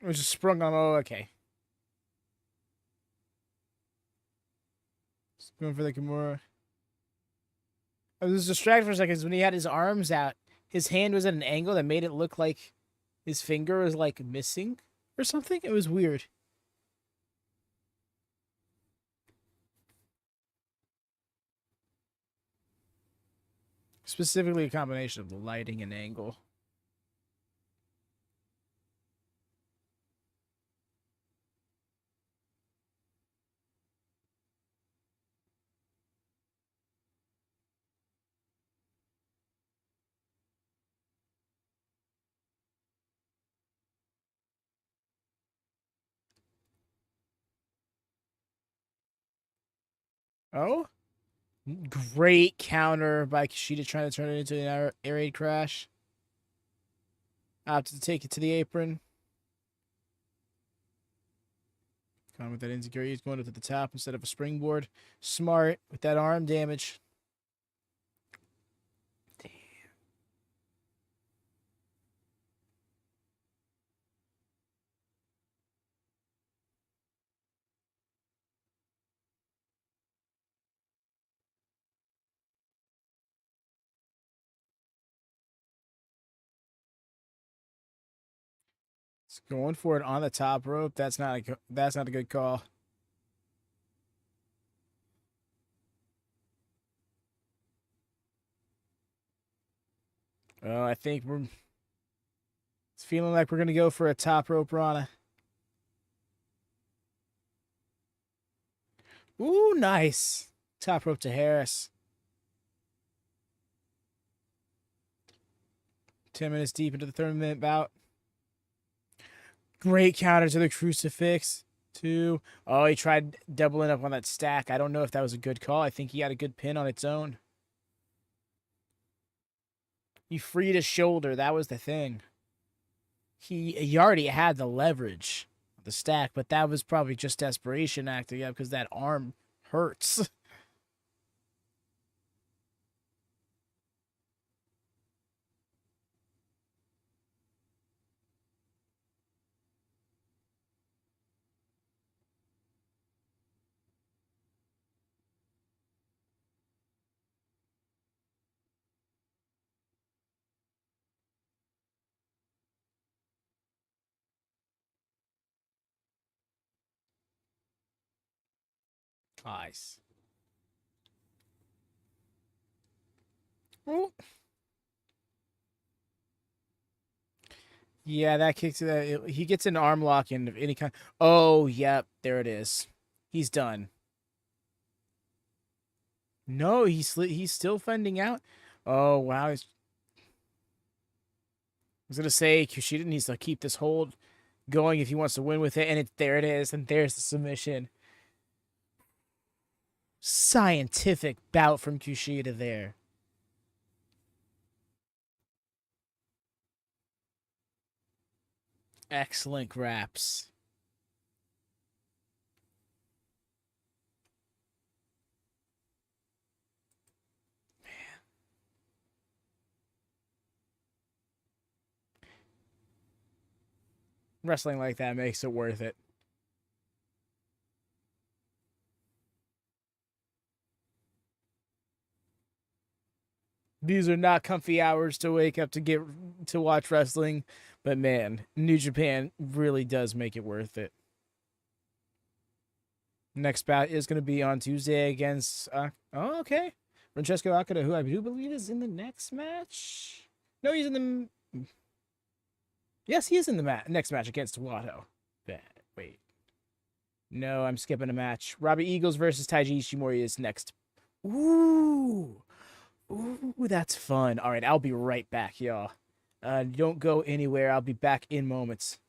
It was just sprung on. Oh, okay. Just going for the Kimura. I was distracted for a second when he had his arms out. His hand was at an angle that made it look like his finger was like missing or something. It was weird. Specifically, a combination of the lighting and angle. Oh, great counter by Kushida trying to turn it into an air raid crash. Out to take it to the apron. Con with that insecurity, he's going up to the top instead of a springboard. Smart with that arm damage. It's going for it on the top rope. That's not a good call. Oh, I think it's feeling like we're gonna go for a top rope Rana. Ooh, nice. Top rope to Harris. 10 minutes deep into the 30-minute bout. Great counter to the crucifix. Two. Oh, he tried doubling up on that stack. I don't know if that was a good call. I think he had a good pin on its own. He freed his shoulder. That was the thing. He already had the leverage, the stack, but that was probably just desperation acting up because that arm hurts. Nice. Ooh. Yeah, that kicks that. He gets an arm lock in of any kind. Oh, yep, there it is. He's done. No, he's still fending out. Oh wow, I was gonna say Kushida needs to keep this hold going if he wants to win with it, and there it is, and there's the submission. Scientific bout from Kushida there. Excellent graps. Wrestling like that makes it worth it. These are not comfy hours to wake up to watch wrestling, but man, New Japan really does make it worth it. Next bout is going to be on Tuesday against oh okay, Francesco Akita, who I do believe is in the next match. No, he's in the yes, he is in the next match against Watto. Wait, no, I'm skipping a match. Robbie Eagles versus Taiji Ishimori is next. Ooh. Ooh, that's fun. All right, I'll be right back, y'all. Don't go anywhere. I'll be back in moments.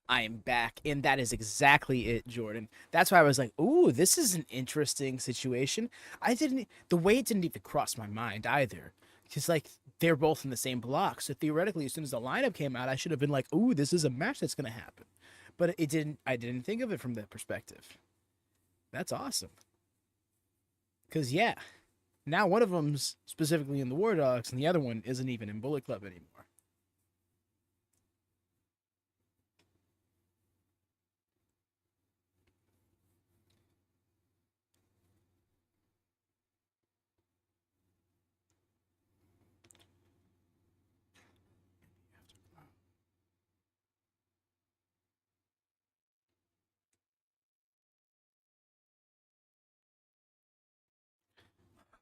I am back. And that is exactly it, Jordan. That's why I was like, ooh, this is an interesting situation. The way it didn't even cross my mind either. Because, like, they're both in the same block. So theoretically, as soon as the lineup came out, I should have been like, ooh, this is a match that's going to happen. But it didn't, I didn't think of it from that perspective. That's awesome. Because, yeah, now one of them's specifically in the War Dogs, and the other one isn't even in Bullet Club anymore.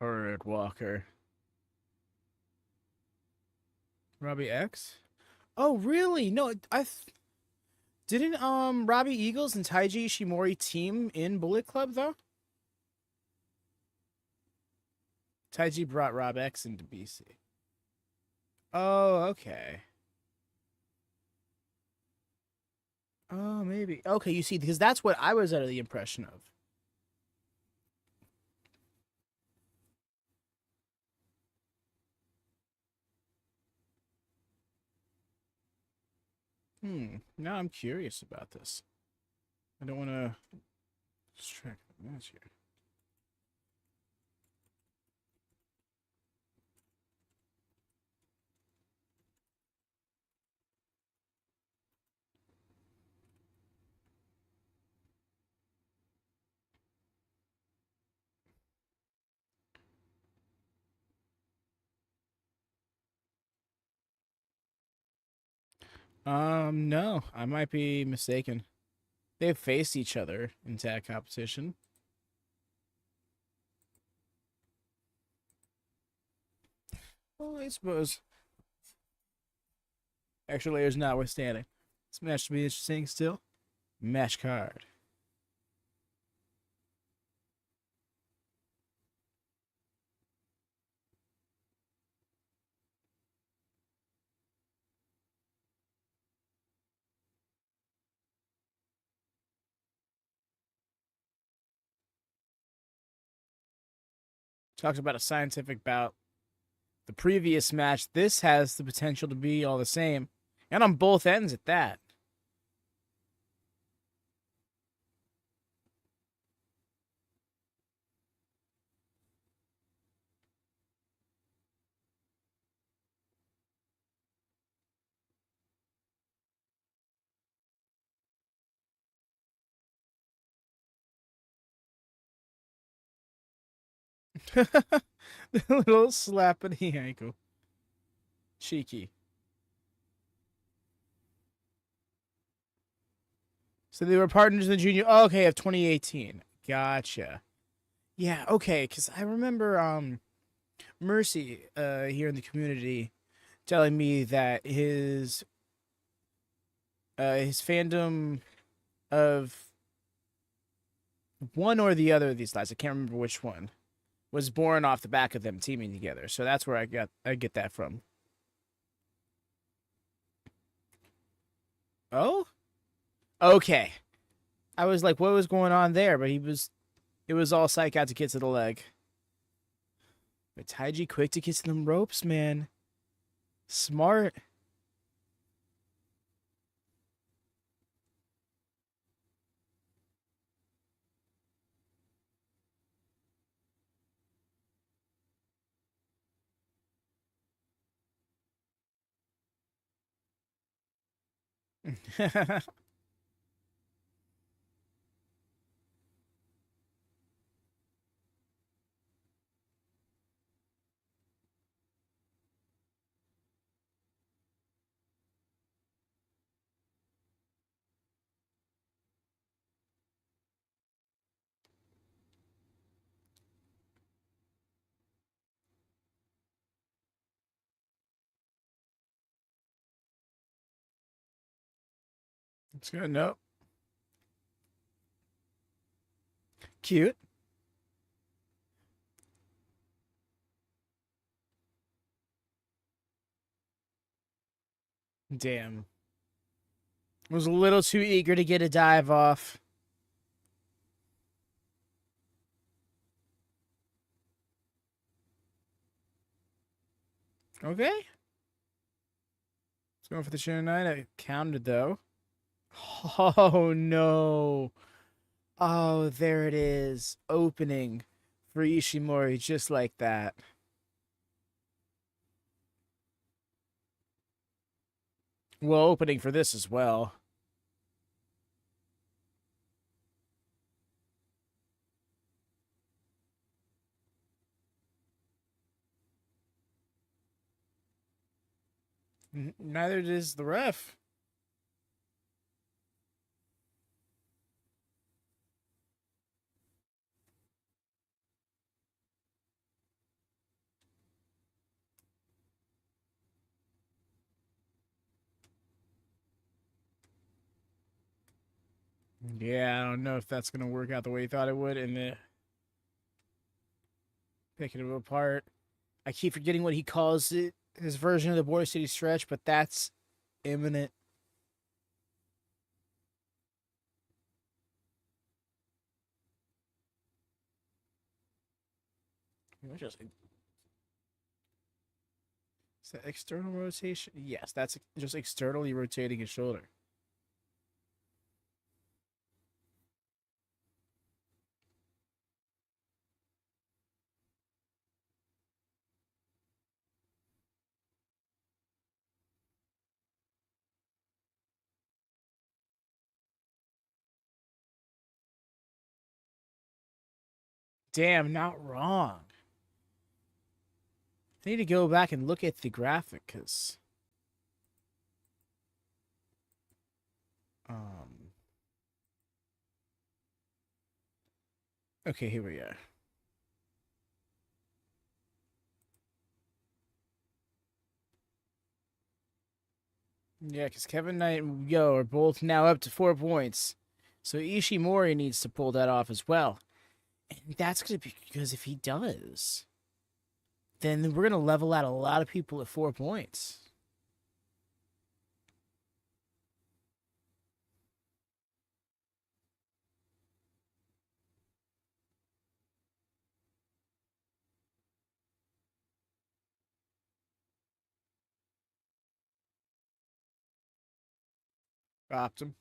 Herd Walker. Robbie X? Oh, really? No, didn't Robbie Eagles and Taiji Ishimori team in Bullet Club though? Taiji brought Rob X into BC. Oh, okay. Oh, maybe. Okay, you see, because that's what I was under the impression of. Now I'm curious about this. I don't want to distract the match here. No, I might be mistaken. They've faced each other in tag competition. Well, I suppose. Extra layers notwithstanding. This match should be interesting still. Match card. Talks about a scientific bout. The previous match, this has the potential to be all the same. And on both ends at that. The little slap in the ankle. Cheeky. So they were partners in the junior. Oh, okay, of 2018. Gotcha. Yeah, okay, because I remember Mercy here in the community telling me that his fandom of one or the other of these lads, I can't remember which one, was born off the back of them teaming together. So that's where I get that from. Oh? Okay. I was like, what was going on there? But it was all psych out to get to the leg. But Taiji quick to get to them ropes, man. Smart. It's good. Nope. Cute. Damn. Was a little too eager to get a dive off. Okay. It's going for the chin nine. It counted though. Oh no. Oh, there it is. Opening for Ishimori just like that. Well, opening for this as well. Neither does the ref. Yeah, I don't know if that's going to work out the way he thought it would in the picking him apart. I keep forgetting what he calls it, his version of the Border City stretch, but that's imminent. Just, is that external rotation? Yes, that's just externally rotating his shoulder. Damn, not wrong. I need to go back and look at the graphic because um okay, here we are. Yeah, because Kevin Knight and Yo are both now up to 4 points. So Ishimori needs to pull that off as well. And that's going to be because if he does, then we're going to level out a lot of people at 4 points. Dropped him.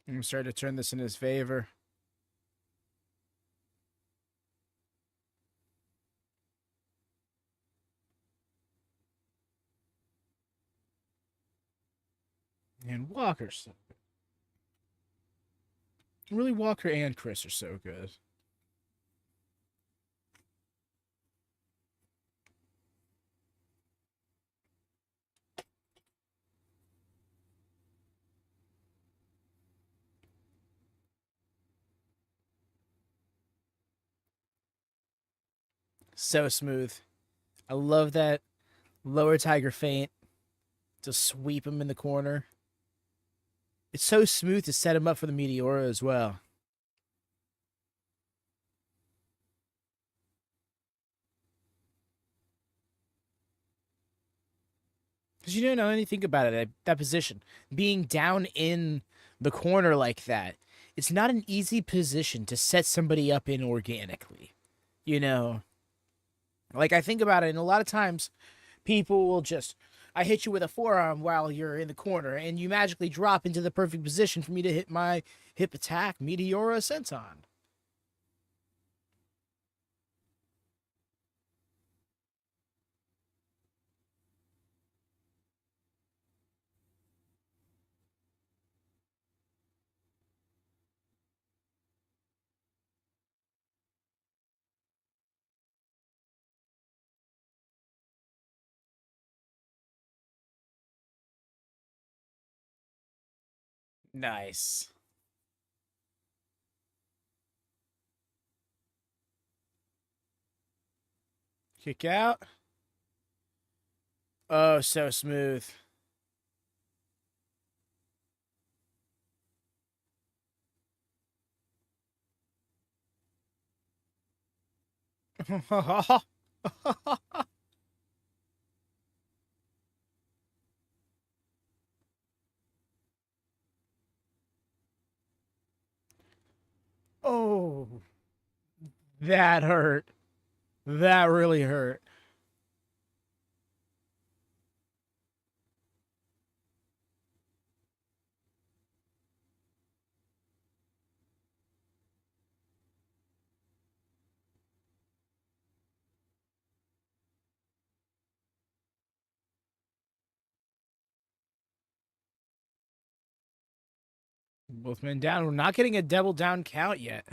I'm starting to turn this in his favor. And Walker's really Walker and Chris are so good. So smooth. I love that lower tiger feint to sweep him in the corner. It's so smooth to set him up for the Meteora as well. Because you don't know anything about it, that position. Being down in the corner like that, it's not an easy position to set somebody up in organically. You know, like I think about it, and a lot of times people will just, I hit you with a forearm while you're in the corner, and you magically drop into the perfect position for me to hit my hip attack, Meteora Senton. Nice. Kick out. Oh, so smooth. Oh, that hurt. That really hurt. Both men down. We're not getting a double down count yet.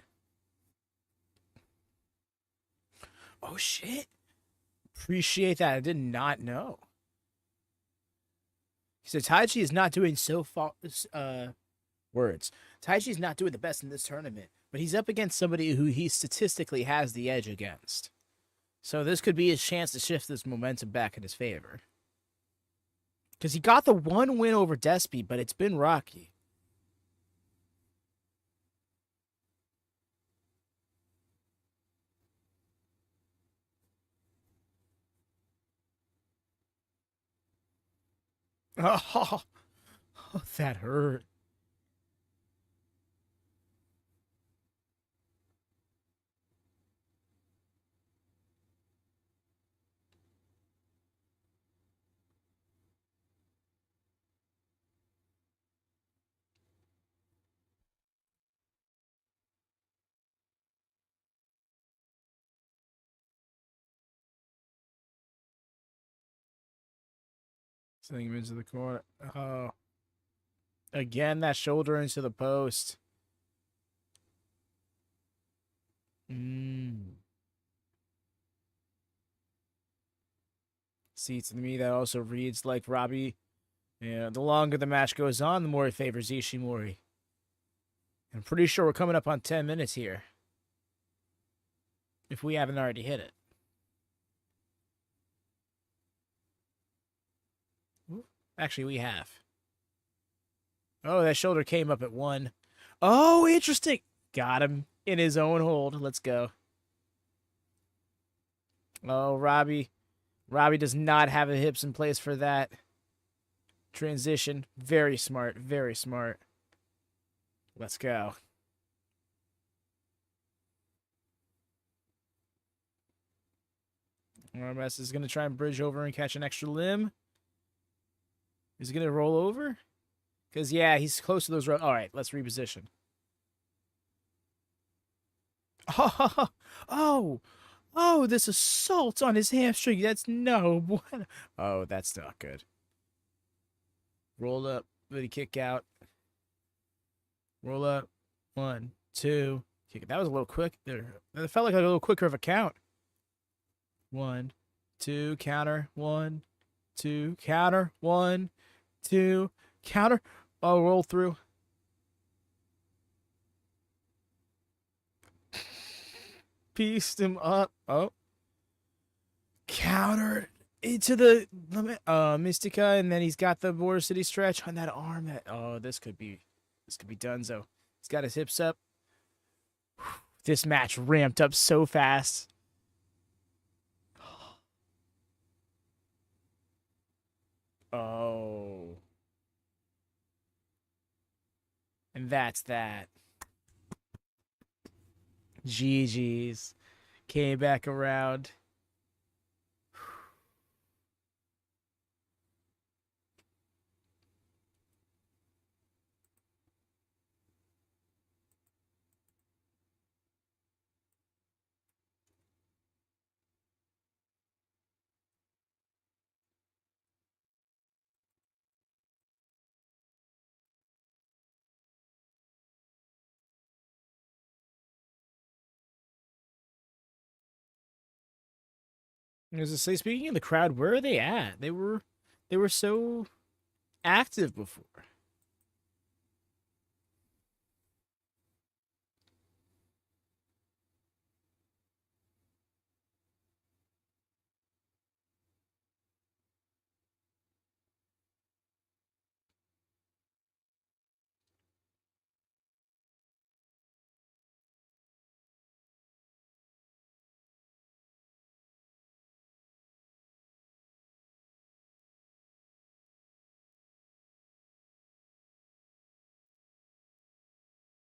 Oh, shit. Appreciate that. I did not know. So Taichi is not doing words. Taichi is not doing the best in this tournament, but he's up against somebody who he statistically has the edge against. So this could be his chance to shift this momentum back in his favor. Because he got the one win over Despy, but it's been rocky. Oh, that hurt. Sending him into the corner. Oh. Again, that shoulder into the post. See, to me, that also reads like Robbie. Yeah, the longer the match goes on, the more it favors Ishimori. I'm pretty sure we're coming up on 10 minutes here. If we haven't already hit it. Actually, we have. Oh, that shoulder came up at 1. Oh, interesting. Got him in his own hold. Let's go. Oh, Robbie. Robbie does not have the hips in place for that transition. Very smart. Very smart. Let's go. RMS is going to try and bridge over and catch an extra limb. Is he going to roll over? Because, yeah, he's close to those. All right, let's reposition. Oh, this assault on his hamstring. That's no. Oh, that's not good. Roll up. Let me kick out. Roll up. 1, 2. Kick it. That was a little quick. There. That felt like a little quicker of a count. 1, 2. Counter. 1, 2. Counter. 1, 2. Counter. Oh, roll through. Pieced him up. Oh. Counter into the Mystica, and then he's got the Border City stretch on that arm. Oh, this could be donezo. He's got his hips up. This match ramped up so fast. Oh. And that's that. GG's. Came back around. As I say, speaking of the crowd, where are they at? They were so active before.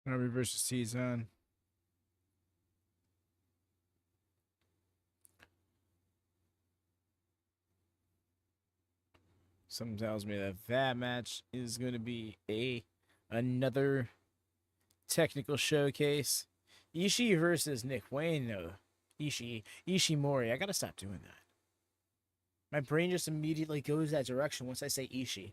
Robbie versus T-Zone. Something tells me that that match is going to be another technical showcase. Ishii versus Nick Wayne. No, Ishimori. I gotta stop doing that. My brain just immediately goes that direction once I say Ishii.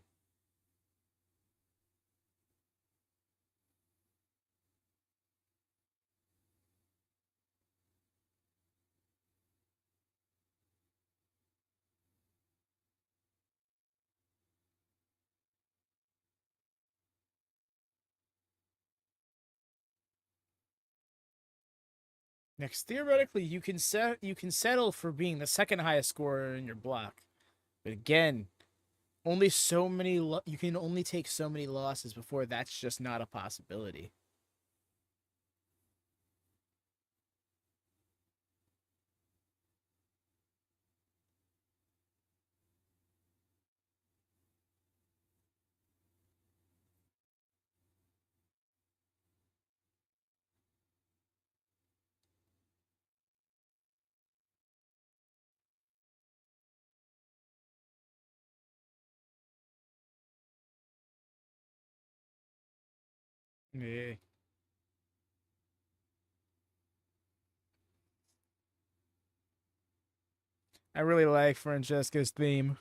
Next, theoretically, you can settle for being the second highest scorer in your block, but again, only so many. You can only take so many losses before that's just not a possibility. Yeah. I really like Francesca's theme.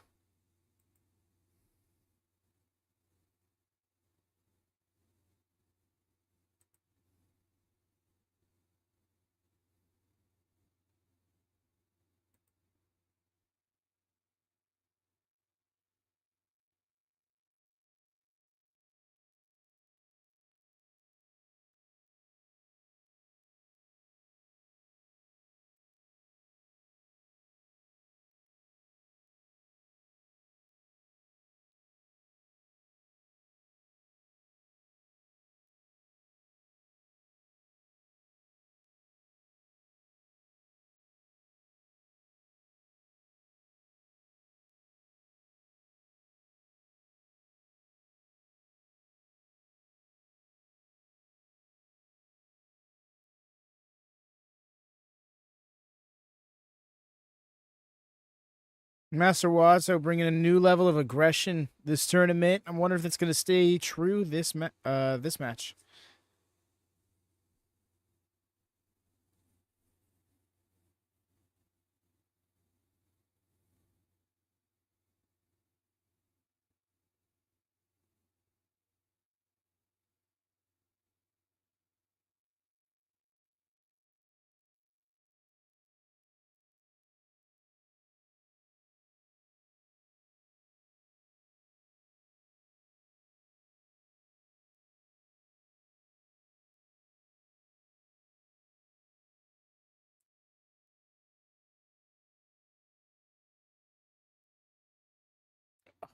Master Wazo bringing a new level of aggression this tournament. I wonder if it's going to stay true this match.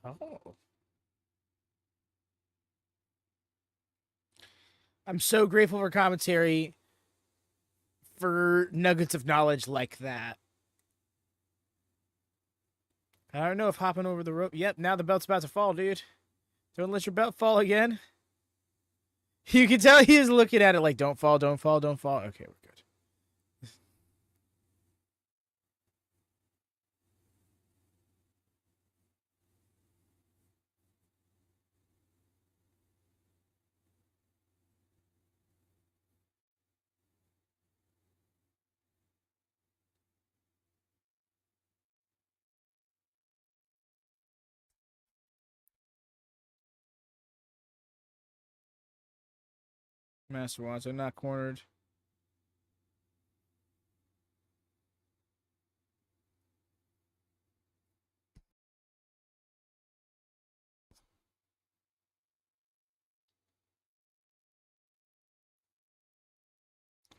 Oh. I'm so grateful for commentary for nuggets of knowledge like that. I don't know if hopping over the rope. Yep, now the belt's about to fall, dude. Don't let your belt fall again. You can tell he is looking at it like, don't fall, don't fall, don't fall. Okay, we're good. Master Wands are not cornered.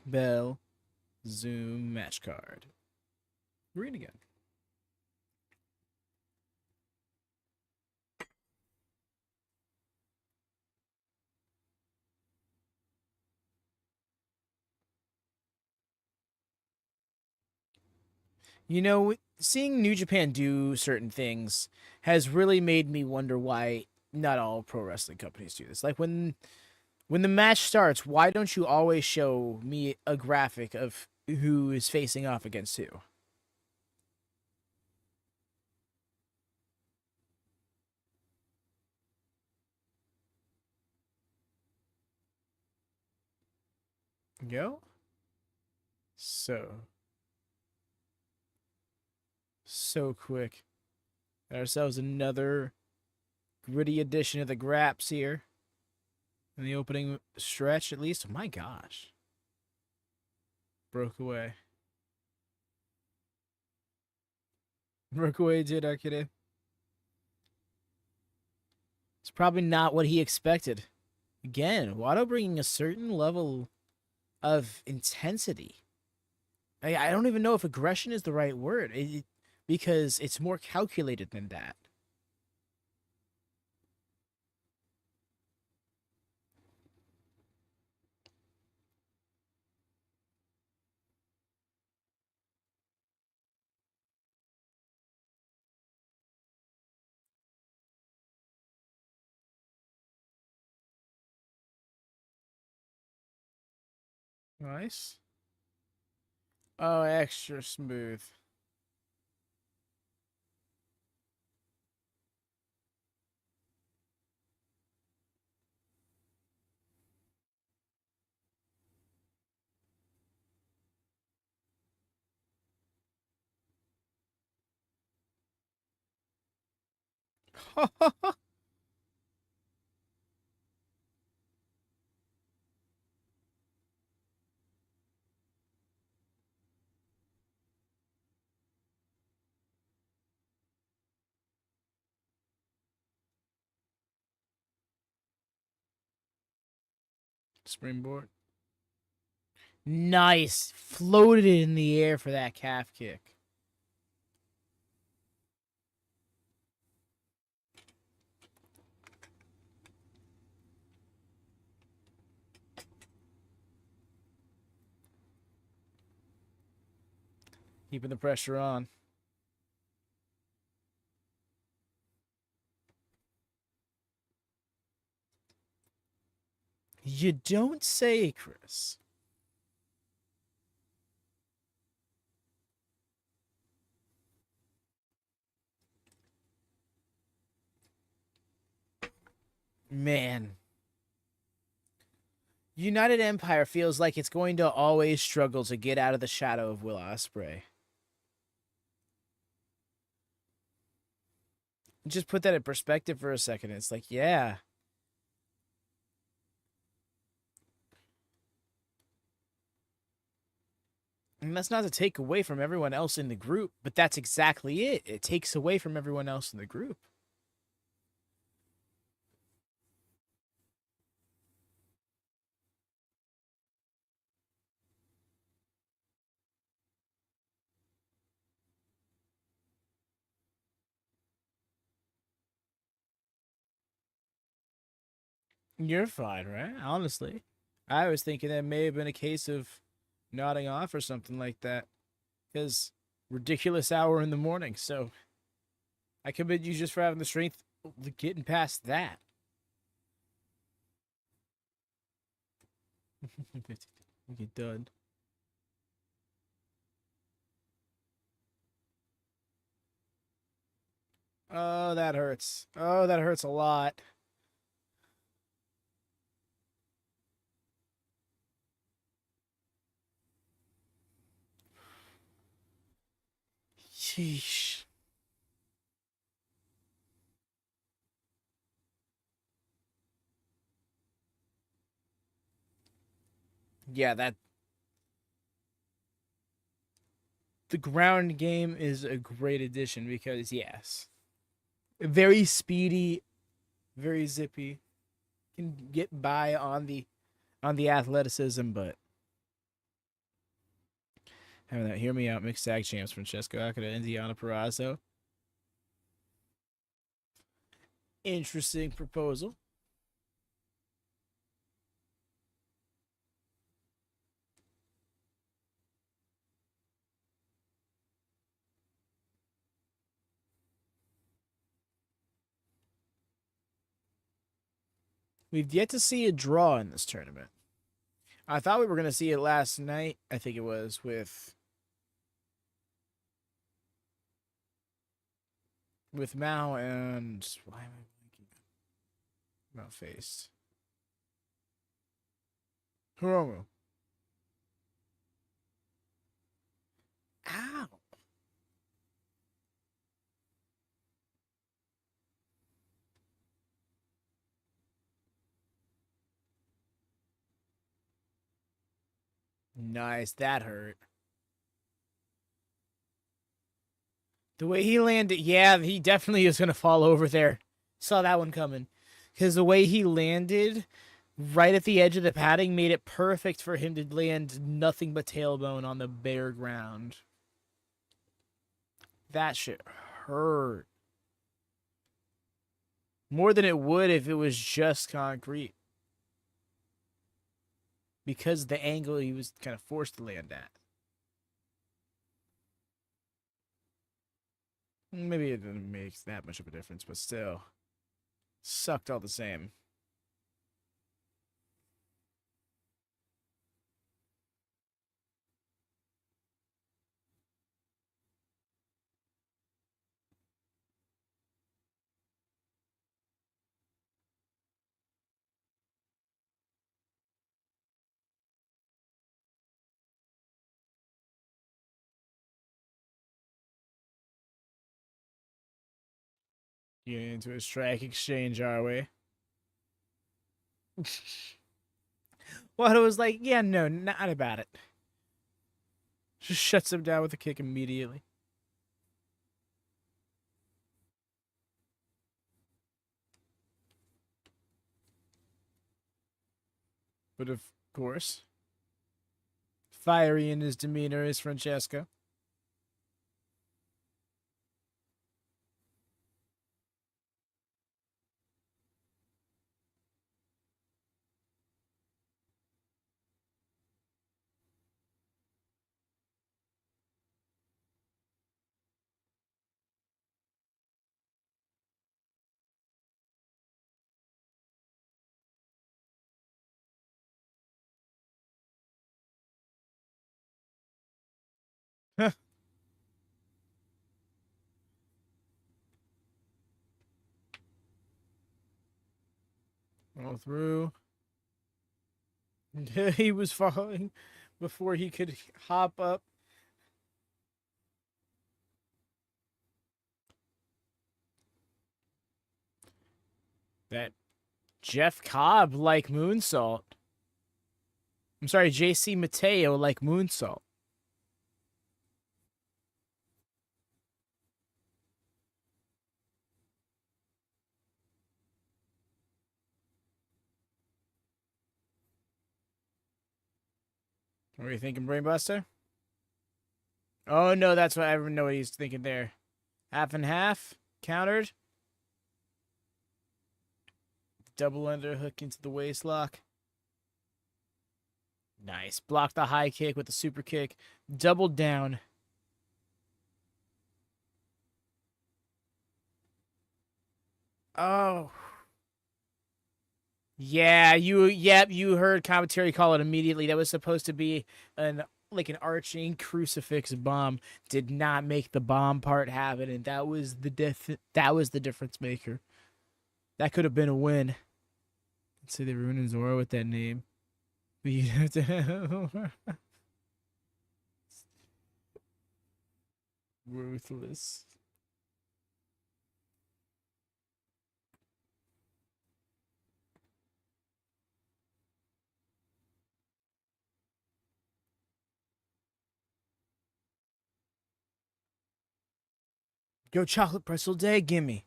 Bell, Zoom, match card. Read again. You know, seeing New Japan do certain things has really made me wonder why not all pro wrestling companies do this. Like when When the match starts, why don't you always show me a graphic of who is facing off against who? Go. So quick. Got ourselves another gritty edition of the Graps here. In the opening stretch, at least. Oh my gosh. Broke away. Broke away, did Akira. It's probably not what he expected. Again, Wado bringing a certain level of intensity. I don't even know if aggression is the right word, because it's more calculated than that. Nice. Oh, extra smooth. Springboard. Nice. Floated in the air for that calf kick. Keeping the pressure on. You don't say, Chris. Man. United Empire feels like it's going to always struggle to get out of the shadow of Will Ospreay. Just put that in perspective for a second. It's like, yeah. And that's not to take away from everyone else in the group, but that's exactly it. It takes away from everyone else in the group. You're fine, right? Honestly. I was thinking that may have been a case of nodding off or something like that. Because ridiculous hour in the morning, so I commend you just for having the strength getting past that. We get done. Oh, that hurts. Oh, that hurts a lot. Sheesh. Yeah, that the ground game is a great addition because yes, very speedy, very zippy, can get by on the athleticism, but having that hear me out mixed tag champs Francesco Akira and Diana Perazzo. Interesting proposal. We've yet to see a draw in this tournament. I thought we were going to see it last night. I think it was with Mao and why am I blanking? Mao faced Hiromu. Ow. Nice, that hurt. The way he landed, yeah, he definitely is going to fall over there. Saw that one coming. Because the way he landed right at the edge of the padding made it perfect for him to land nothing but tailbone on the bare ground. That shit hurt. More than it would if it was just concrete. Because the angle he was kind of forced to land at. Maybe it didn't make that much of a difference, but still. Sucked all the same. Getting into a strike exchange, are we? Well, it was like, yeah, no, not about it. Just shuts him down with a kick immediately. But of course, fiery in his demeanor is Francesco. All through. He was falling before he could hop up. That Jeff Cobb like moonsault. I'm sorry, JC Mateo like moonsault. What are you thinking, Brainbuster? Oh no, that's what I know what he's thinking there. Half and half, countered. Double underhook into the waist lock. Nice. Block the high kick with the super kick. Double down. Oh. Yeah, you heard commentary call it immediately. That was supposed to be an arching crucifix bomb. Did not make the bomb part happen, and that was the difference maker. That could have been a win. Let's say they ruined Zora with that name. But you have to ruthless. Go chocolate pretzel day, gimme.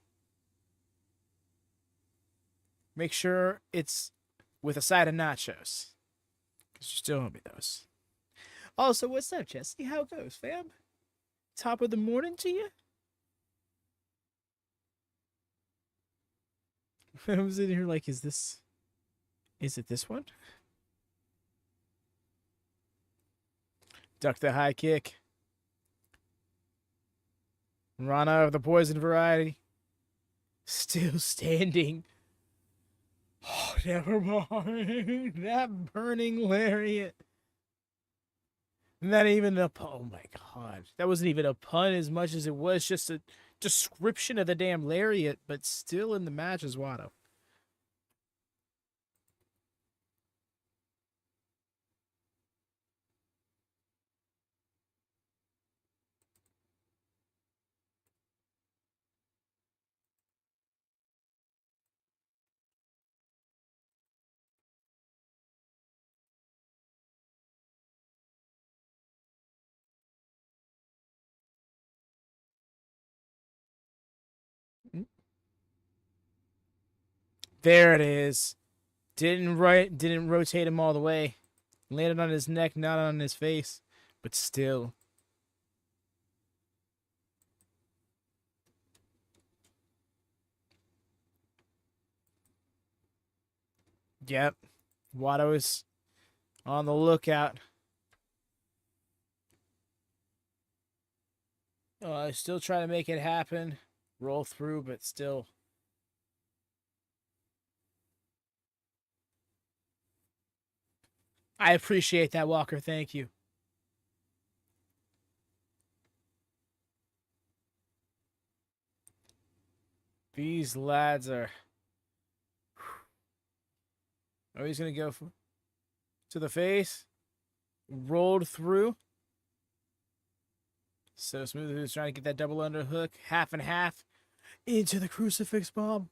Make sure it's with a side of nachos. Because you still owe me those. Also, what's up, Jesse? How it goes, fam? Top of the morning to you? I was in here like, is it this one? Duck the high kick. Rana of the poison variety. Still standing. Oh, never mind. That burning lariat. Not even a pun. Oh my god. That wasn't even a pun as much as it was just a description of the damn lariat, but still in the match as Watto. There it is. Didn't rotate him all the way. Landed on his neck, not on his face. But still. Yep. Watto is on the lookout. Still trying to make it happen. Roll through, but still. I appreciate that, Walker. Thank you. These lads are. Oh, he's going to go to the face. Rolled through. So smooth. Who's trying to get that double underhook. Half and half. Into the crucifix bomb.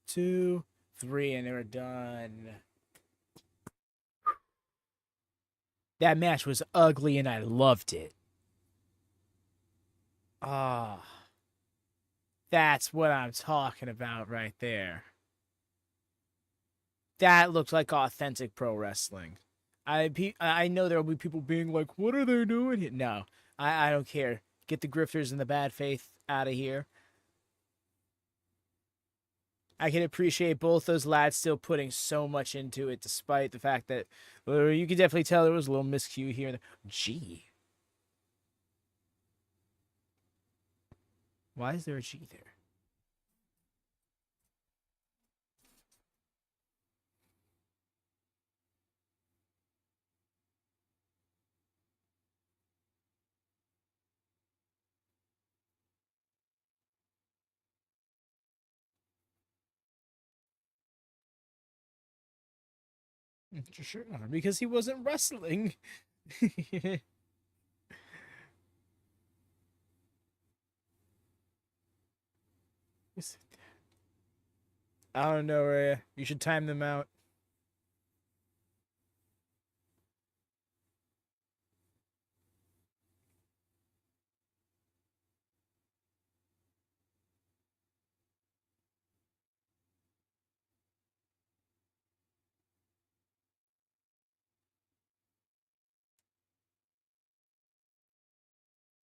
2, 3, and they were done. That match was ugly, and I loved it. Ah. That's what I'm talking about right there. That looked like authentic pro wrestling. I know there will be people being like, what are they doing here? No, I don't care. Get the grifters and the bad faith out of here. I can appreciate both those lads still putting so much into it, despite the fact that you could definitely tell there was a little miscue here. G. Why is there a G there? Sure, because he wasn't wrestling. I don't know, Rhea. You should time them out.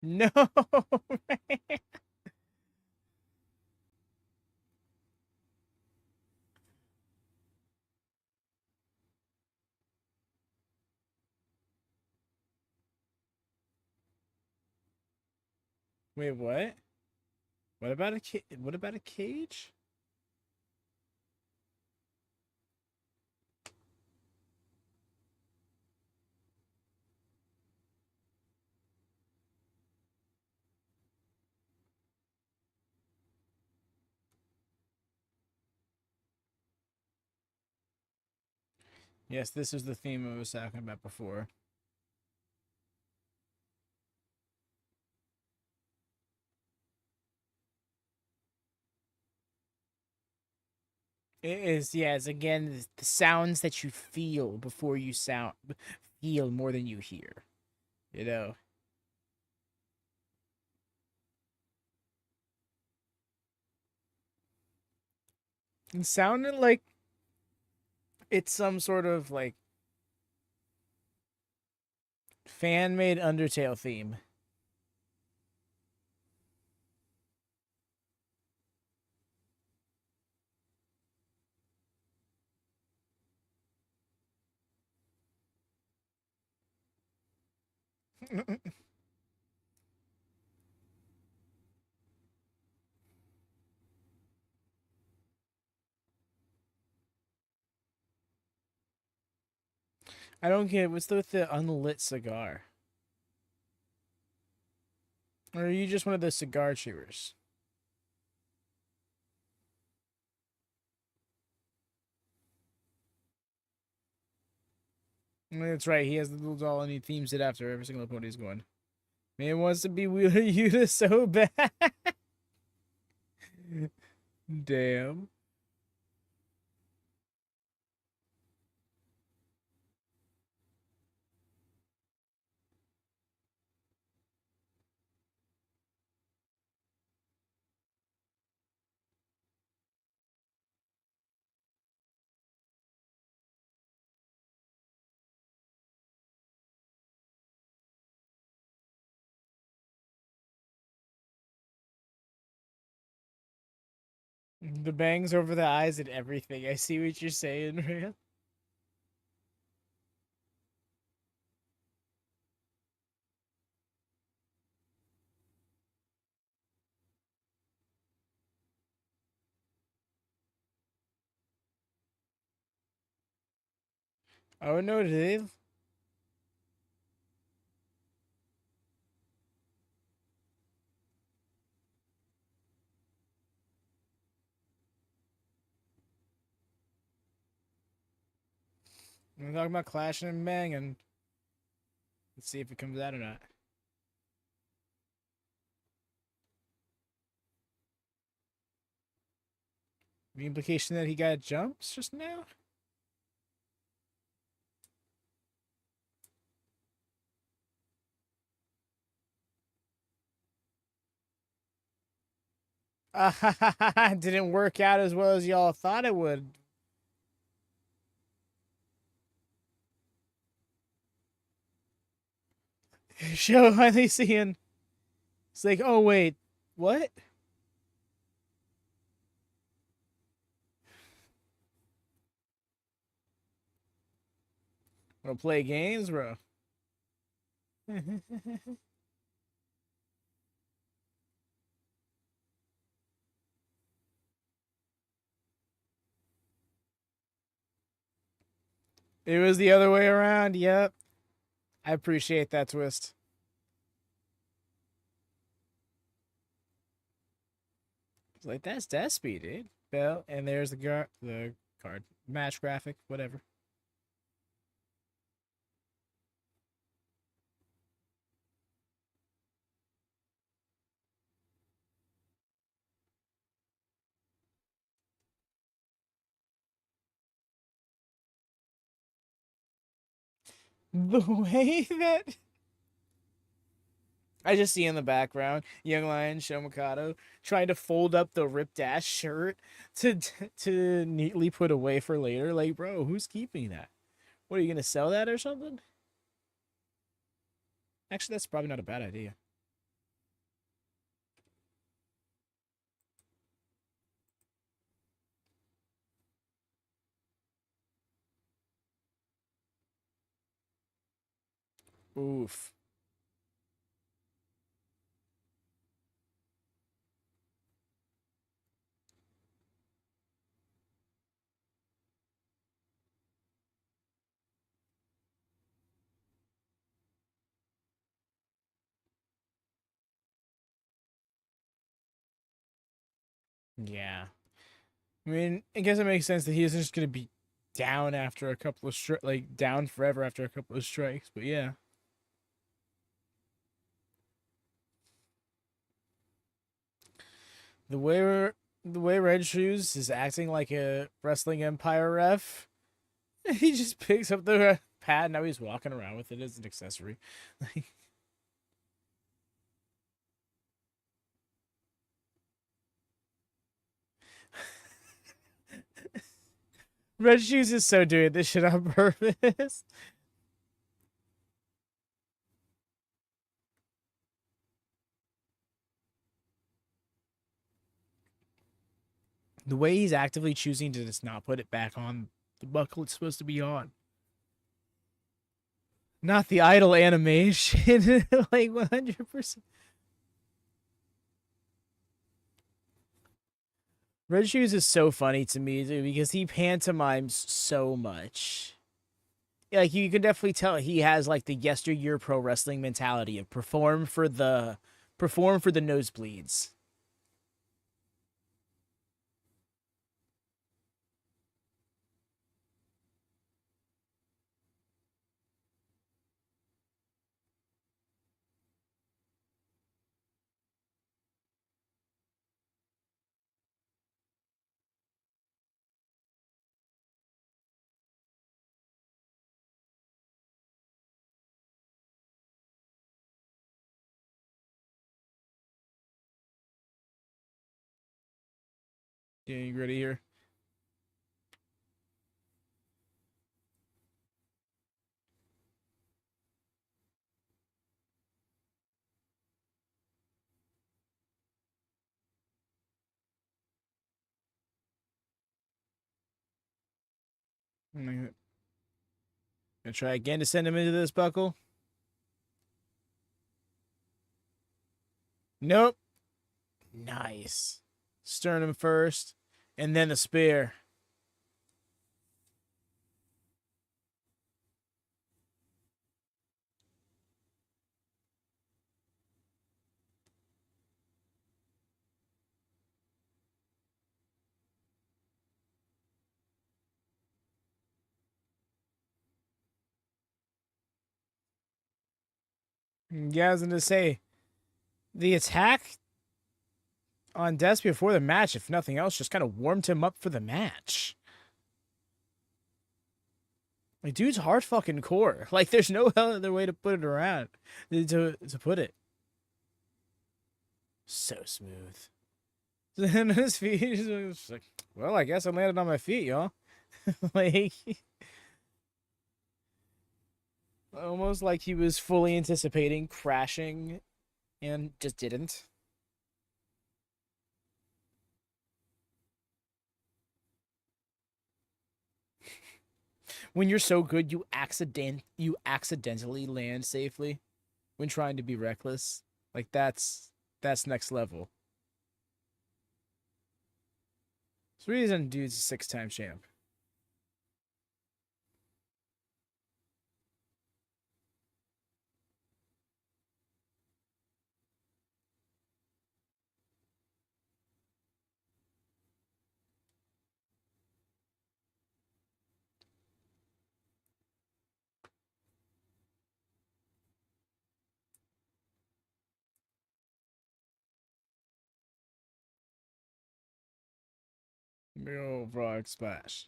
No. Wait, what? What about what about a cage? Yes, this is the theme I was talking about before. It is, yes, again, the sounds that you feel before you feel more than you hear. You know? It sounded like it's some sort of like fan made Undertale theme. I don't get what's with the unlit cigar. Or are you just one of those cigar chewers? That's right. He has the little doll and he themes it after every single episode he's going. Man wants to be Wheeler Yuta so bad. Damn. The bangs over the eyes and everything. I see what you're saying, man. Oh no, did they? We're talking about clashing and banging. Let's see if it comes out or not. The implication that he got jumps just now? Didn't work out as well as y'all thought it would. Show finally seeing. It's like, oh wait, what? Wanna play games, bro? It was the other way around. Yep. I appreciate that twist. It's like that's Despy, dude. Bell, and there's the card match graphic, whatever. The way that I just see in the background Young Lion Shomikado trying to fold up the ripped ass shirt to neatly put away for later. Like, bro, who's keeping that? What are you gonna sell that or something? Actually, that's probably not a bad idea. Oof. Yeah. I mean, I guess it makes sense that he isn't just gonna be down after a couple of like down forever after a couple of strikes. But yeah, the way the way Red Shoes is acting like a wrestling empire ref, he just picks up the pad. Now he's walking around with it as an accessory. Red Shoes is so doing this shit on purpose. The way he's actively choosing to just not put it back on the buckle it's supposed to be on. Not the idle animation, like 100%. Red Shoes is so funny to me, dude, because he pantomimes so much. like you can definitely tell he has like the yesteryear pro wrestling mentality of perform for the nosebleeds. Yeah, you ready here? I'm gonna try again to send him into this buckle. Nope. Nice. Sternum first, and then the spear. Yeah, I was gonna say the attack on Des before the match, if nothing else, just kind of warmed him up for the match. Like, dude's hard fucking core. Like, there's no other way to put it around. To put it. So smooth. And his feet, just like, well, I guess I landed on my feet, y'all. Like, almost like he was fully anticipating crashing and just didn't. When you're so good, you accidentally land safely when trying to be reckless. Like that's next level. It's the reason dude's a 6-time champ. Big old frog splash.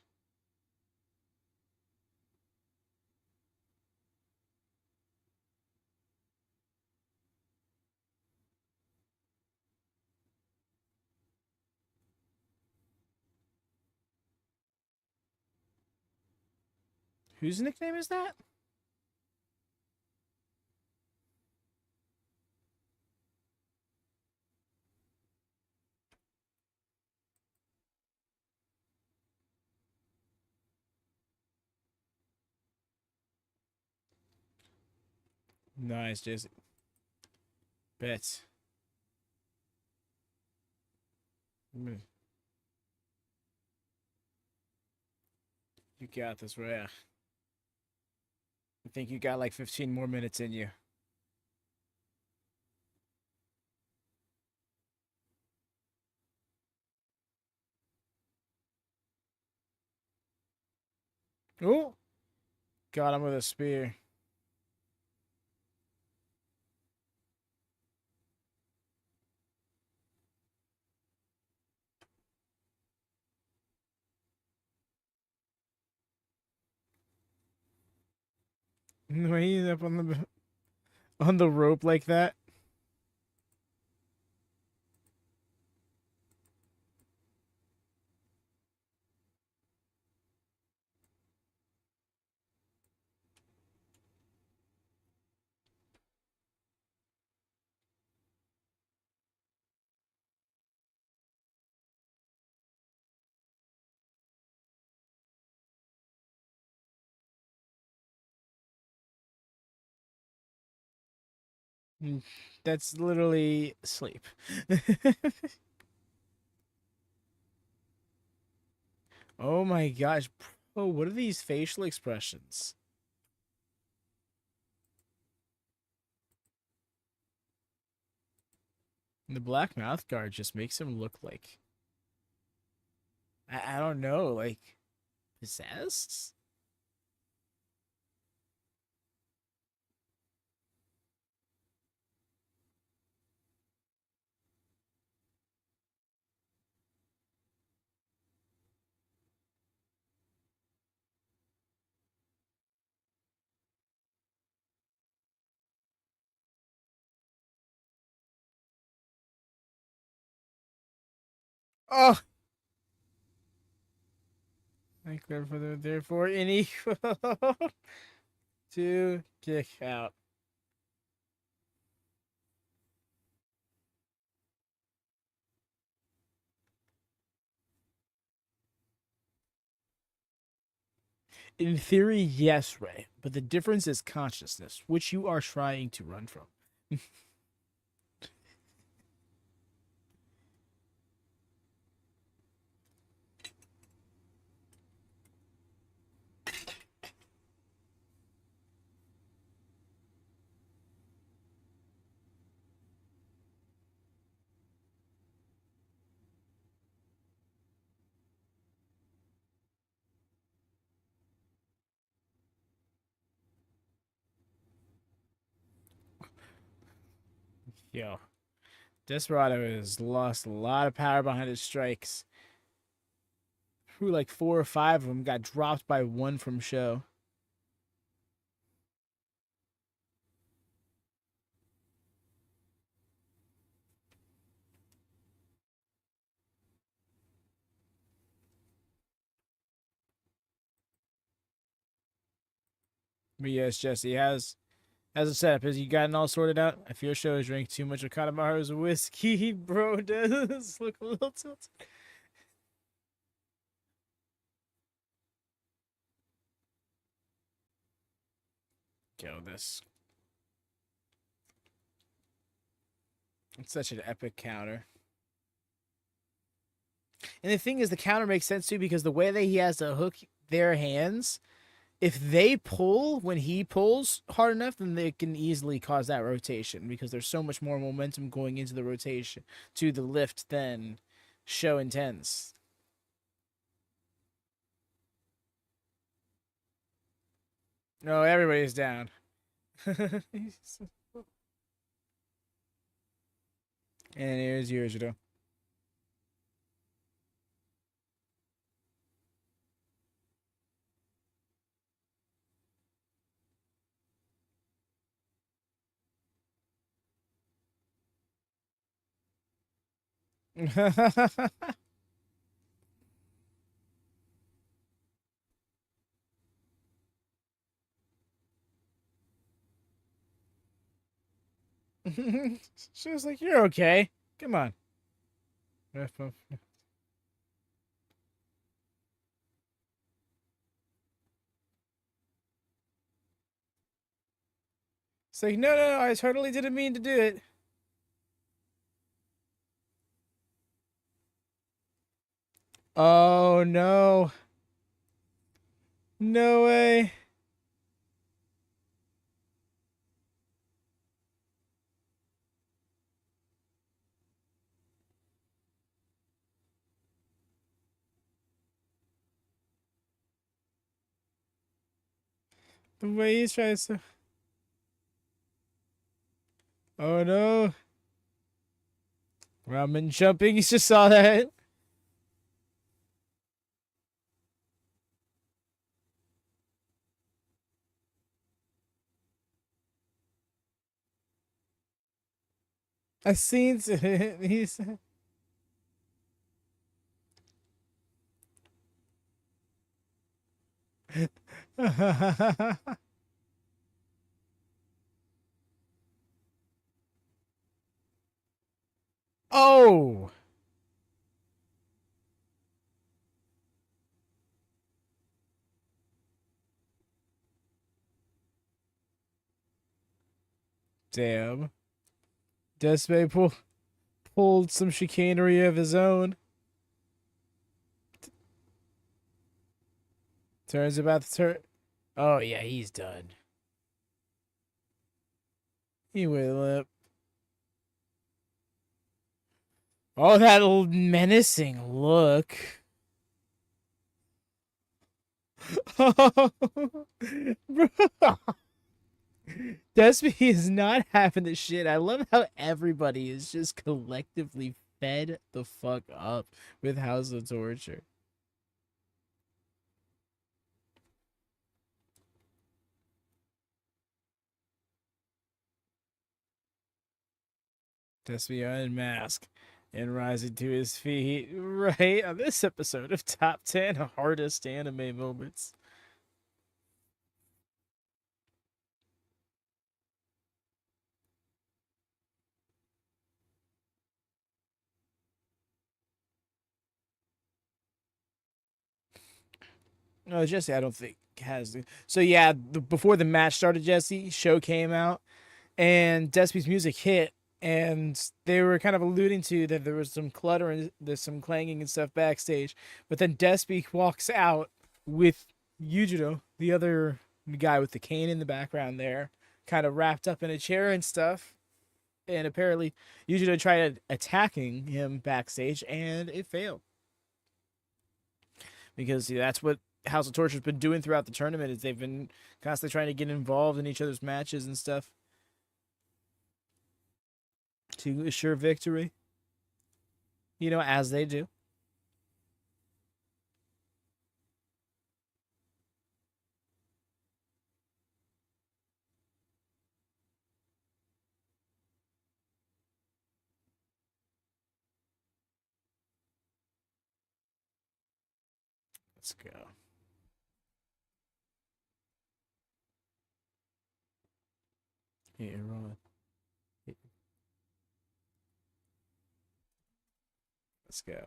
Whose nickname is that? Nice, Jesse. Bet. You got this, right? I think you got like 15 more minutes in you. Oh, got him with a spear. When he's up on the rope like that. That's literally sleep. Oh my gosh. Bro, what are these facial expressions? The black mouth guard just makes him look like I don't know, like possessed. Oh, like therefore any to kick out. In theory, yes, Ray, but the difference is consciousness, which you are trying to run from. Yo, Desperado has lost a lot of power behind his strikes. Who like 4 or 5 of them got dropped by one from show. But yes, Jesse has a setup. Has you gotten all sorted out? I fear show has drank too much of Kanemaru's whiskey, bro. Does look a little tilted. Kill this. It's such an epic counter. And the thing is, the counter makes sense too because the way that he has to hook their hands, if they pull when he pulls hard enough, then they can easily cause that rotation because there's so much more momentum going into the rotation to the lift than show intends. No, everybody's down. And here's Yoshinobu. She was like, "You're okay. Come on." It's like, no, no, no, I totally didn't mean to do it. Oh no. No way. The way he's trying to. Oh no. Ramen jumping. He just saw that. I seen it. He's. Oh. Damn. Despe pulled some chicanery of his own. Turns about the turn. Oh yeah, he's done. He will up. Oh, that menacing look. Bro. Despy is not having the shit. I love how everybody is just collectively fed the fuck up with House of Torture. Despy unmasked and rising to his feet right on this episode of Top 10 Hardest Anime Moments. No, Jesse, I don't think has. So yeah, before the match started, Jesse show came out and Despy's music hit, and they were kind of alluding to that there was some clutter and there's some clanging and stuff backstage. But then Despy walks out with Yujiro, the other guy with the cane in the background there, kind of wrapped up in a chair and stuff. And apparently, Yujiro tried attacking him backstage, and it failed because that's what House of Torture's been doing throughout the tournament. Is they've been constantly trying to get involved in each other's matches and stuff to assure victory. You know, as they do. Let's go. Here, on. Let's go.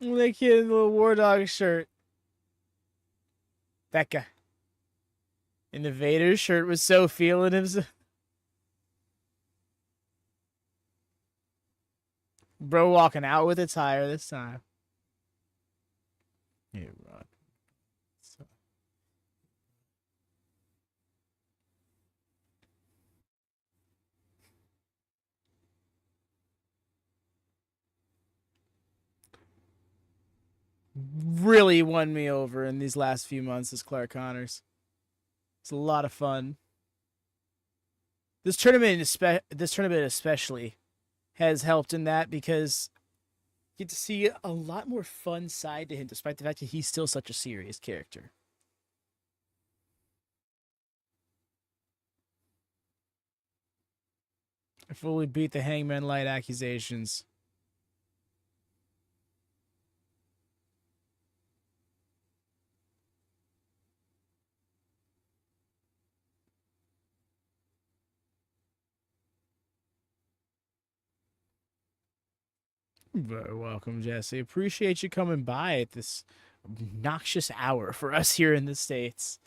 That kid in the little War Dog shirt. That guy. In the Vader shirt was so feeling himself. Bro walking out with a tire this time. Here, Ron. So. Really won me over in these last few months as Clark Connors. It's a lot of fun. This tournament, especially, has helped in that because you get to see a lot more fun side to him, despite the fact that he's still such a serious character. I fully beat the Hangman Light accusations. Very welcome, Jesse. Appreciate you coming by at this obnoxious hour for us here in the States.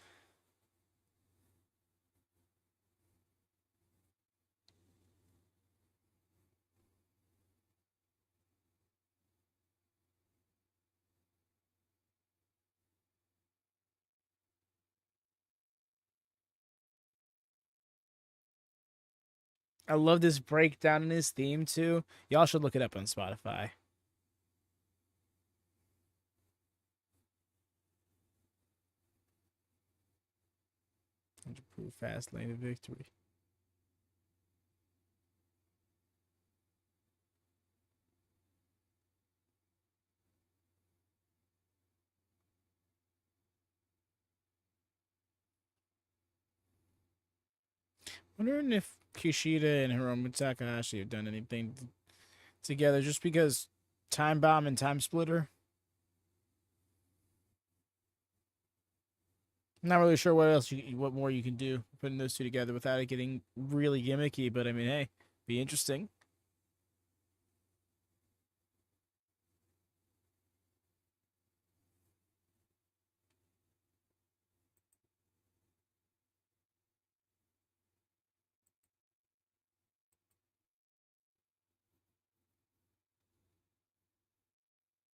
I love this breakdown in his theme too. Y'all should look it up on Spotify. Proof fast lane of victory. Wondering if Kushida and Hiromu Takahashi have done anything together, just because Time Bomb and Time Splitter. I'm not really sure what more you can do putting those two together without it getting really gimmicky. But I mean, hey, be interesting.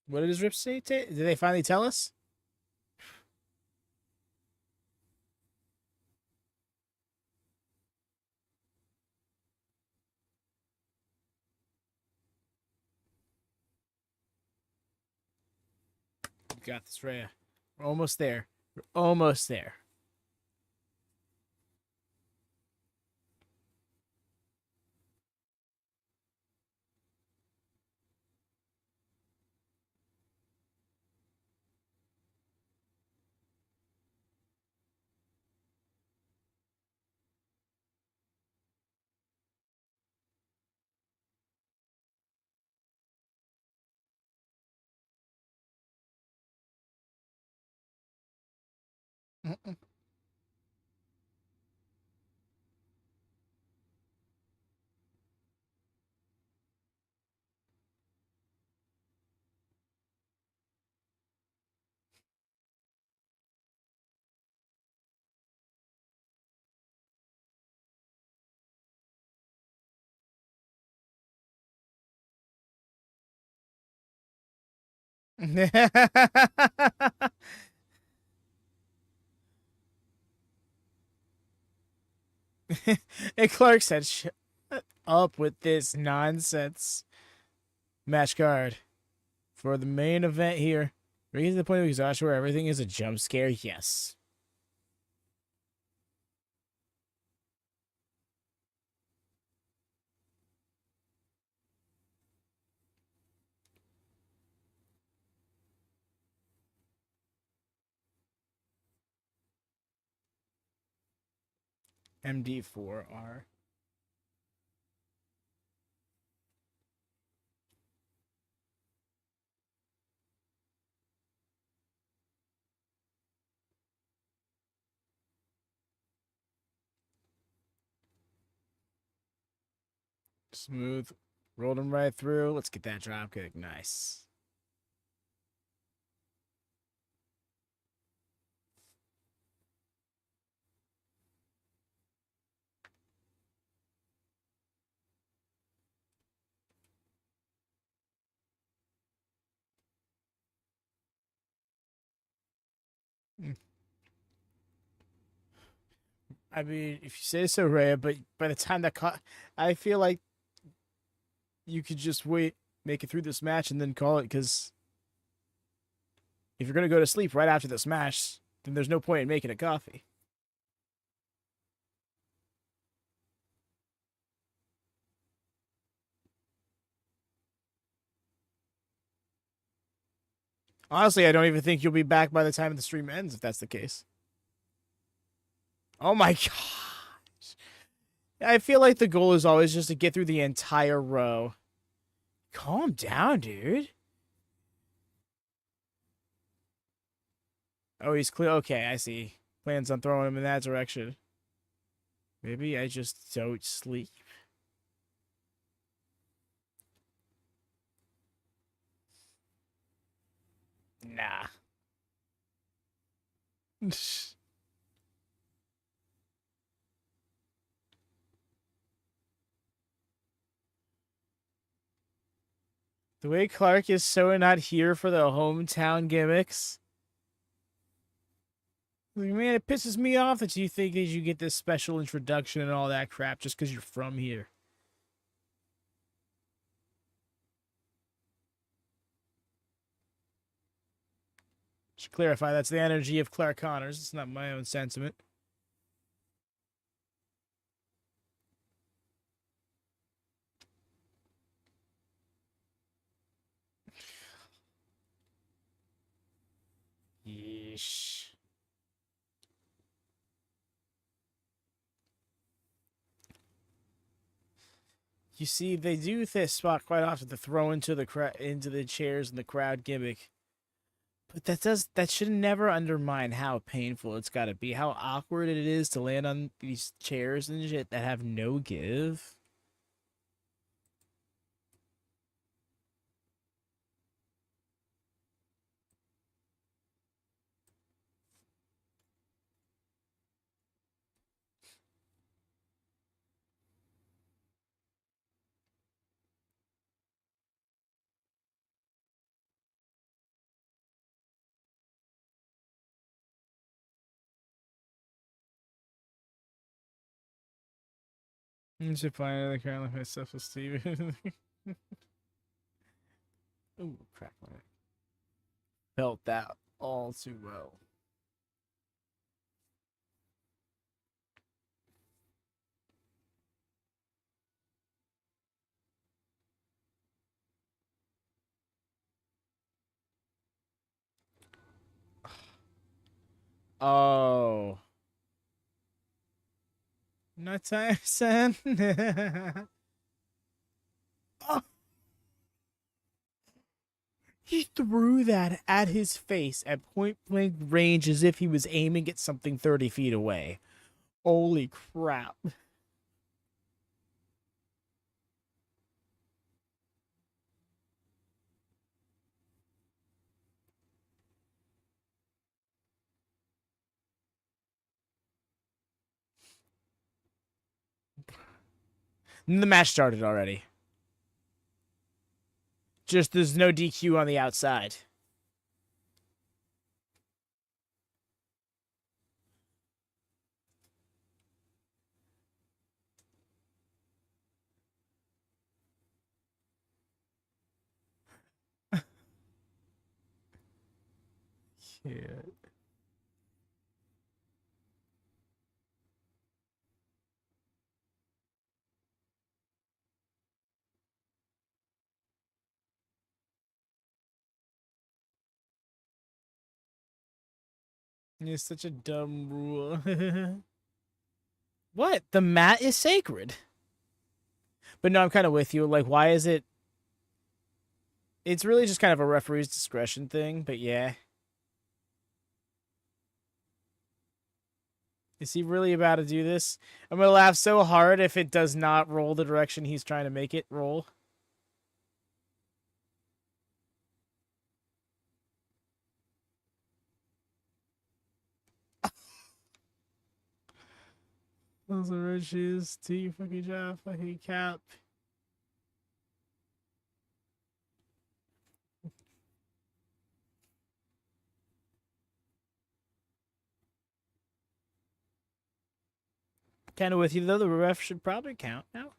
What did his rip say? Did they finally tell us? Got this, Rhea. We're almost there. We're almost there. And Clark said, "Shut up with this nonsense." Match card for the main event here. Bringing to the point of exhaustion where everything is a jump scare. Yes. MD4R. Smooth. Rolled him right through. Let's get that drop kick. Nice. I mean, if you say so, Rhea, but by the time I feel like you could just wait, make it through this match, and then call it, because if you're going to go to sleep right after this match, then there's no point in making a coffee. Honestly, I don't even think you'll be back by the time the stream ends, if that's the case. Oh my gosh. I feel like the goal is always just to get through the entire row. Calm down, dude. Oh, he's clear. Okay, I see. Plans on throwing him in that direction. Maybe I just don't sleep. Nah. The way Clark is so not here for the hometown gimmicks. Like, man, it pisses me off that you think that you get this special introduction and all that crap just because you're from here. Should clarify, that's the energy of Clark Connors. It's not my own sentiment. Yeesh. You see, they do this spot quite often, the throw into the chairs and the crowd gimmick. But that should never undermine how painful it's got to be, how awkward it is to land on these chairs and shit that have no give. I should find the crowd like myself with Steven. Ooh, crack my neck. felt that all too well. Oh. Not Tyson. Oh, he threw that at his face at point blank range as if he was aiming at something 30 feet away. Holy crap. And the match started already. Just there's no DQ on the outside. Yeah. It's such a dumb rule. What? The mat is sacred. But no, I'm kind of with you. Like, why is it? It's really just kind of a referee's discretion thing, but yeah. Is he really about to do this? I'm going to laugh so hard if it does not roll the direction he's trying to make it roll. Those are red shoes. T fucking job. Fucking cap. Kind of with you, though. The ref should probably count now.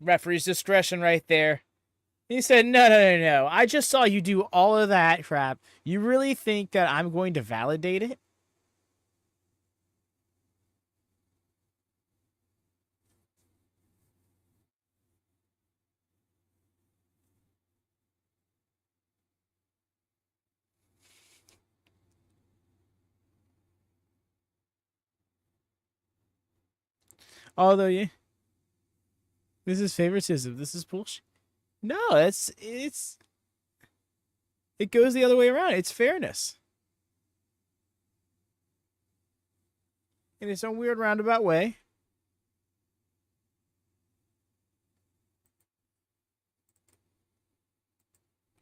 Referee's discretion right there. He said, no. I just saw you do all of that crap. You really think that I'm going to validate it? Although, yeah. This is favoritism. This is bullshit. No, it goes the other way around. It's fairness. In its own weird roundabout way.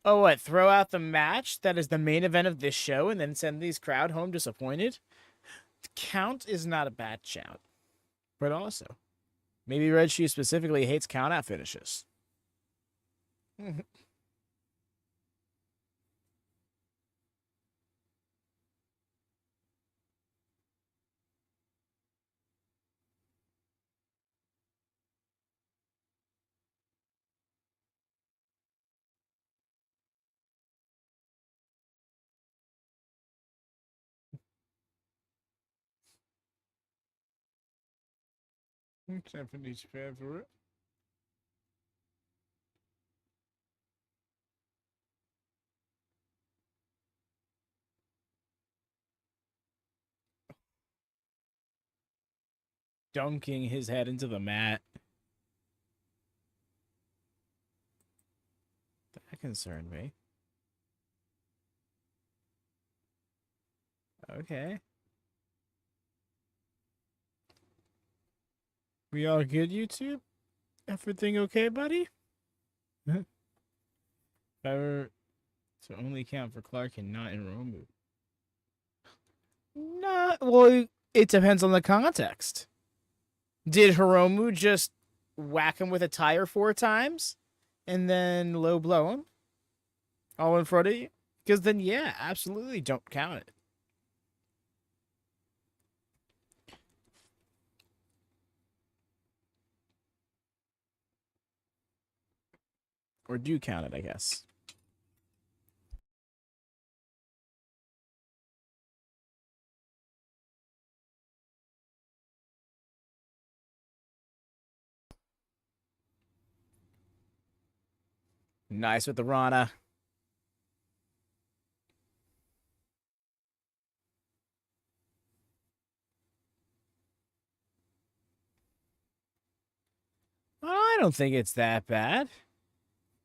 Oh, what? Throw out the match that is the main event of this show and then send these crowd home disappointed? Count is not a bad shout. But also, maybe Red Shoe specifically hates count out finishes. Japanese favorite. Dunking his head into the mat. That concerned me. Okay. We all good, YouTube? Everything okay, buddy? If I were to only count for Clark and not in Romu. Not well, it depends on the context. Did Hiromu just whack him with a tire 4 times and then low blow him all in front of you? Because then, yeah, absolutely don't count it. Or do count it, I guess. Nice with the Rana. Well, I don't think it's that bad.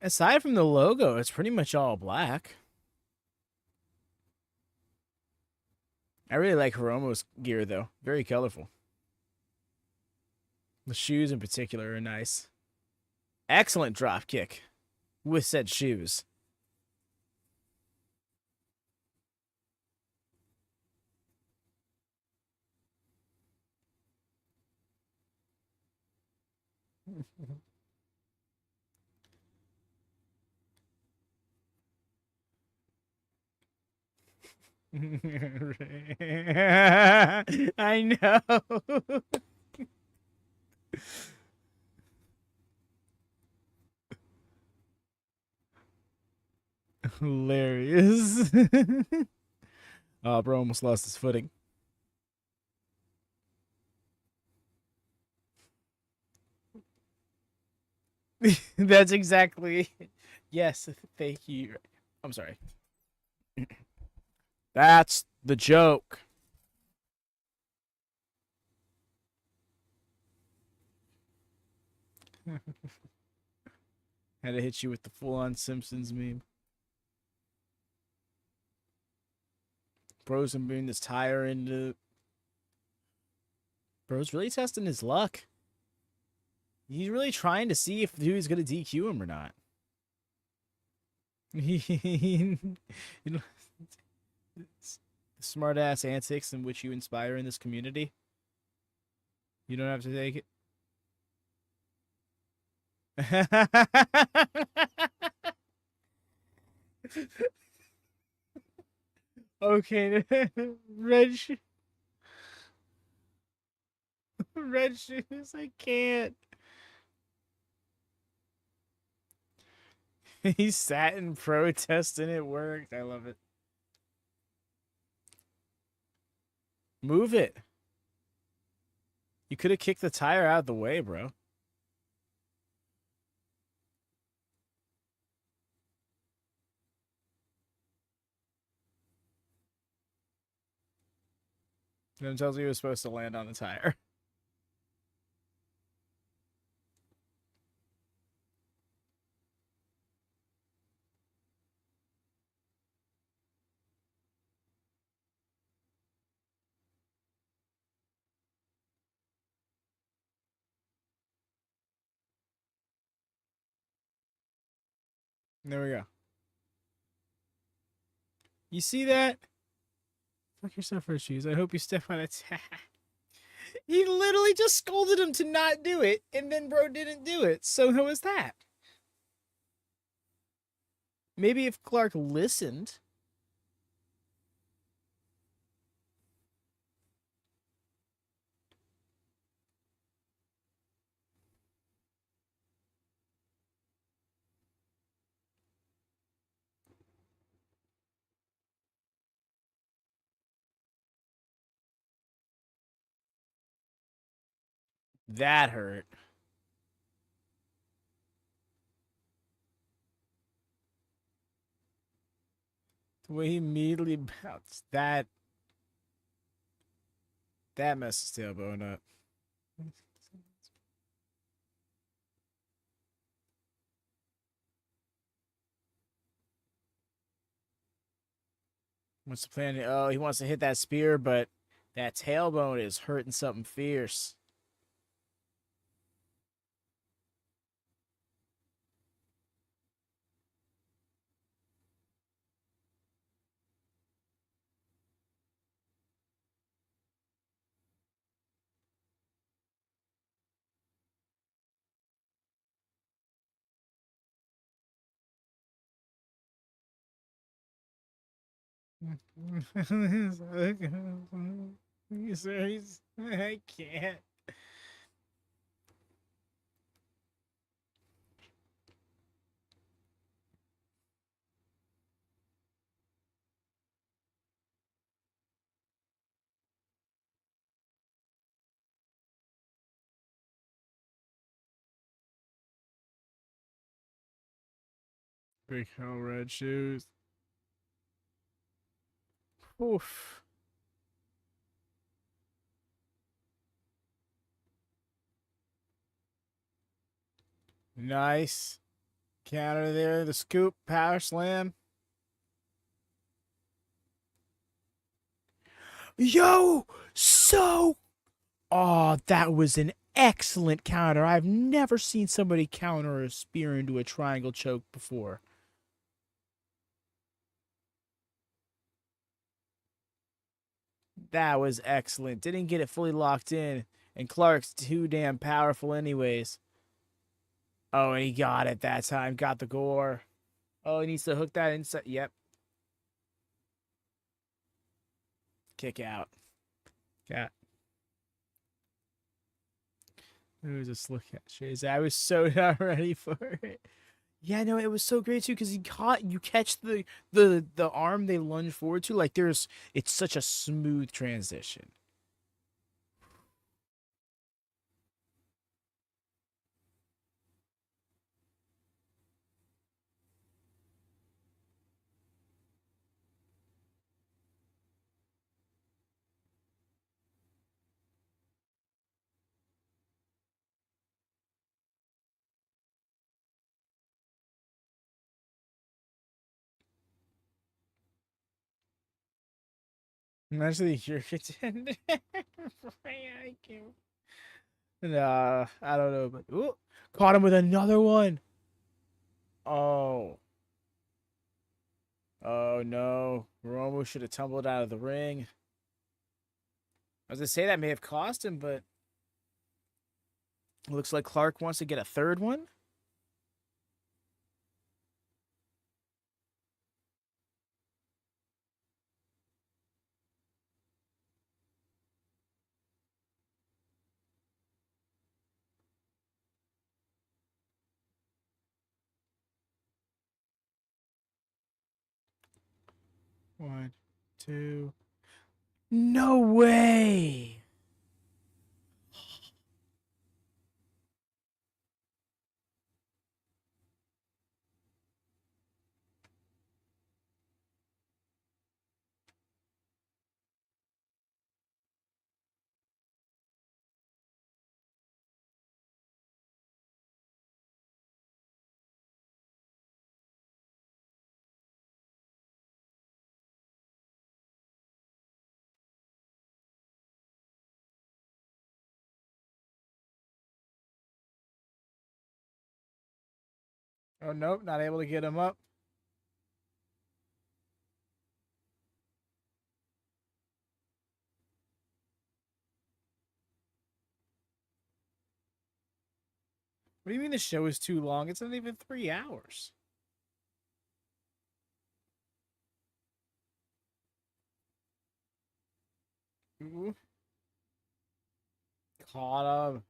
Aside from the logo, it's pretty much all black. I really like Hiromu's gear, though. Very colorful. The shoes in particular are nice. Excellent drop kick with said shoes. I know. Hilarious. Oh, bro almost lost his footing. That's exactly. Yes, thank you. I'm sorry. That's the joke. Had to hit you with the full-on Simpsons meme. Bro's been this tire into. Bro's really testing his luck. He's really trying to see if dude's gonna DQ him or not. You know, smart ass antics in which you inspire in this community. You don't have to take it. Okay, red red shoes. I can't. He sat in protest and it worked. I love it. Move it. You could have kicked the tire out of the way, bro. Then tells you he was supposed to land on the tire. There we go. You see that? Fuck yourself for shoes. I hope you step on it. He literally just scolded him to not do it, and then bro didn't do it. So who was that? Maybe if Clark listened. That hurt. The way he immediately bounced. That messed his tailbone up. What's the plan? Oh, he wants to hit that spear, but that tailbone is hurting something fierce. I can't. Big hell red shoes. Oof. Nice. Counter there. The scoop. Power slam. Yo! So. Oh, that was an excellent counter. I've never seen somebody counter a spear into a triangle choke before. That was excellent. Didn't get it fully locked in. And Clark's too damn powerful anyways. Oh, and he got it that time. Got the gore. Oh, he needs to hook that inside. Yep. Kick out. Yeah. It was a slick chase. I was so not ready for it. Yeah, no, it was so great too because you catch the arm they lunge forward to. Like it's such a smooth transition. Actually, you're contender. Nah, I don't know, but ooh, caught him with another one. Oh, oh no, Romo should have tumbled out of the ring. I was gonna say that may have cost him, but it looks like Clark wants to get a third one. One, two. No way. Oh nope, not able to get him up. What do you mean the show is too long? It's not even 3 hours. Ooh, caught him.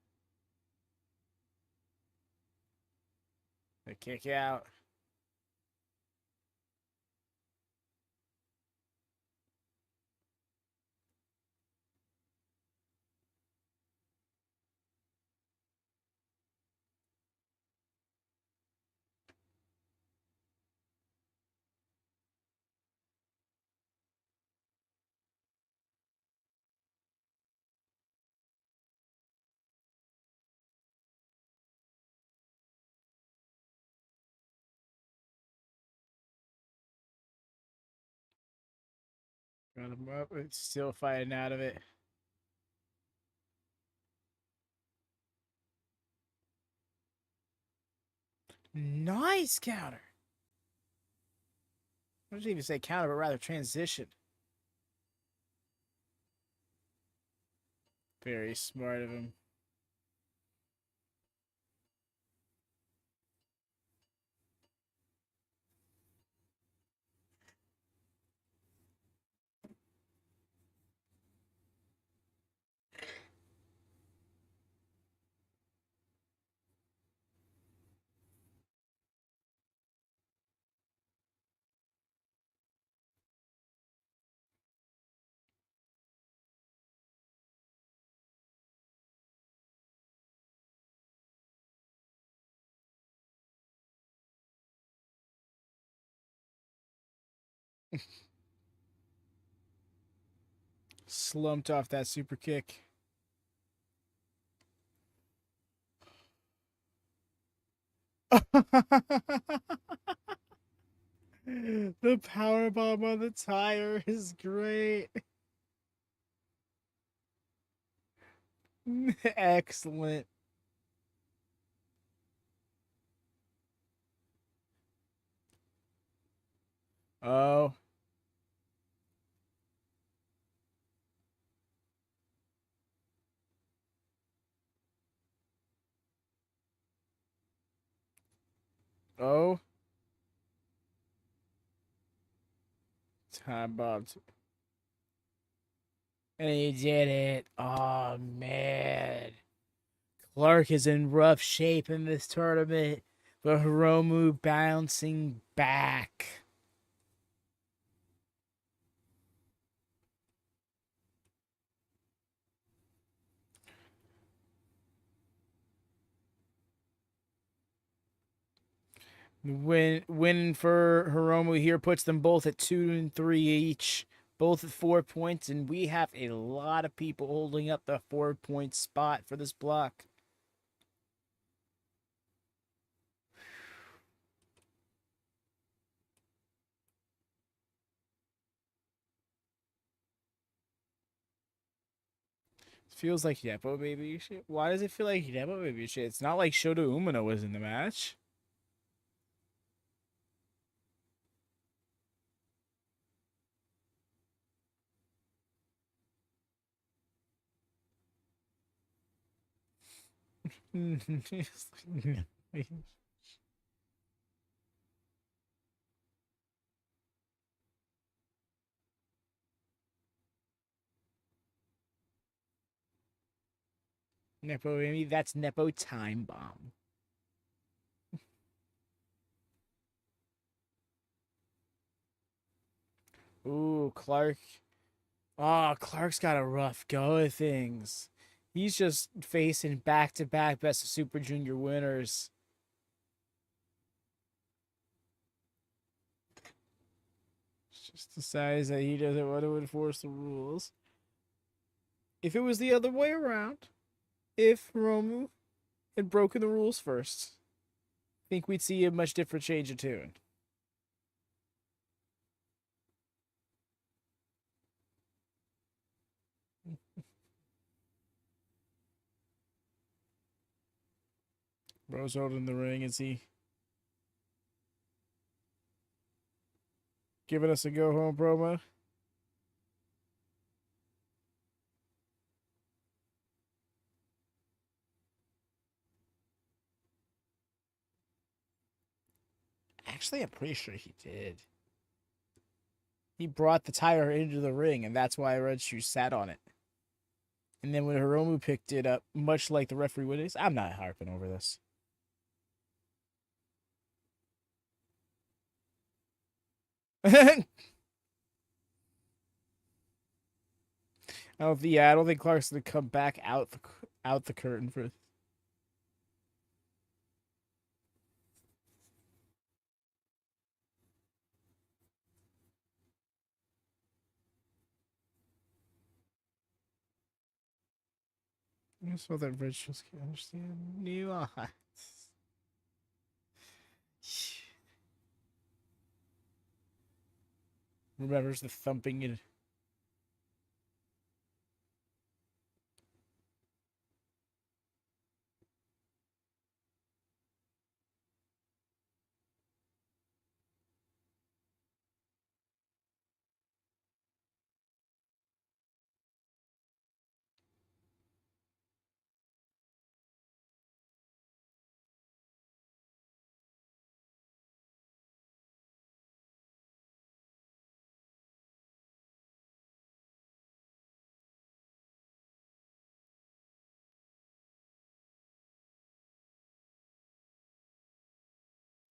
The kick out. Got him up. It's still fighting out of it. Nice counter. I didn't even say counter, but rather transition. Very smart of him. Slumped off that super kick. The power bomb on the tire is great. Excellent. Oh. Oh. Time bomb. And he did it. Oh, man. Clark is in rough shape in this tournament, but Hiromu bouncing back. Win for Hiromu here puts them both at 2 and 3 each, both at 4 points, and we have a lot of people holding up the 4-point spot for this block. Feels like Nepo baby shit. Why does it feel like Nepo baby shit? It's not like Shota Umino was in the match. Nepo baby, that's Nepo time bomb. Ooh, Clark. Oh, Clark's got a rough go of things. He's just facing back-to-back Best of Super Junior winners. Just decides that he doesn't want to enforce the rules. If it was the other way around, if Hiromu had broken the rules first, I think we'd see a much different change of tune. Bro's holding the ring. Is he giving us a go home promo? Actually, I'm pretty sure he did. He brought the tire into the ring, and that's why Red Shoe sat on it. And then when Hiromu picked it up, much like the referee would, I'm not harping over this. I don't think Clark's gonna come back out the curtain for. I saw that Rich can understand nuance. Remembers the thumping in.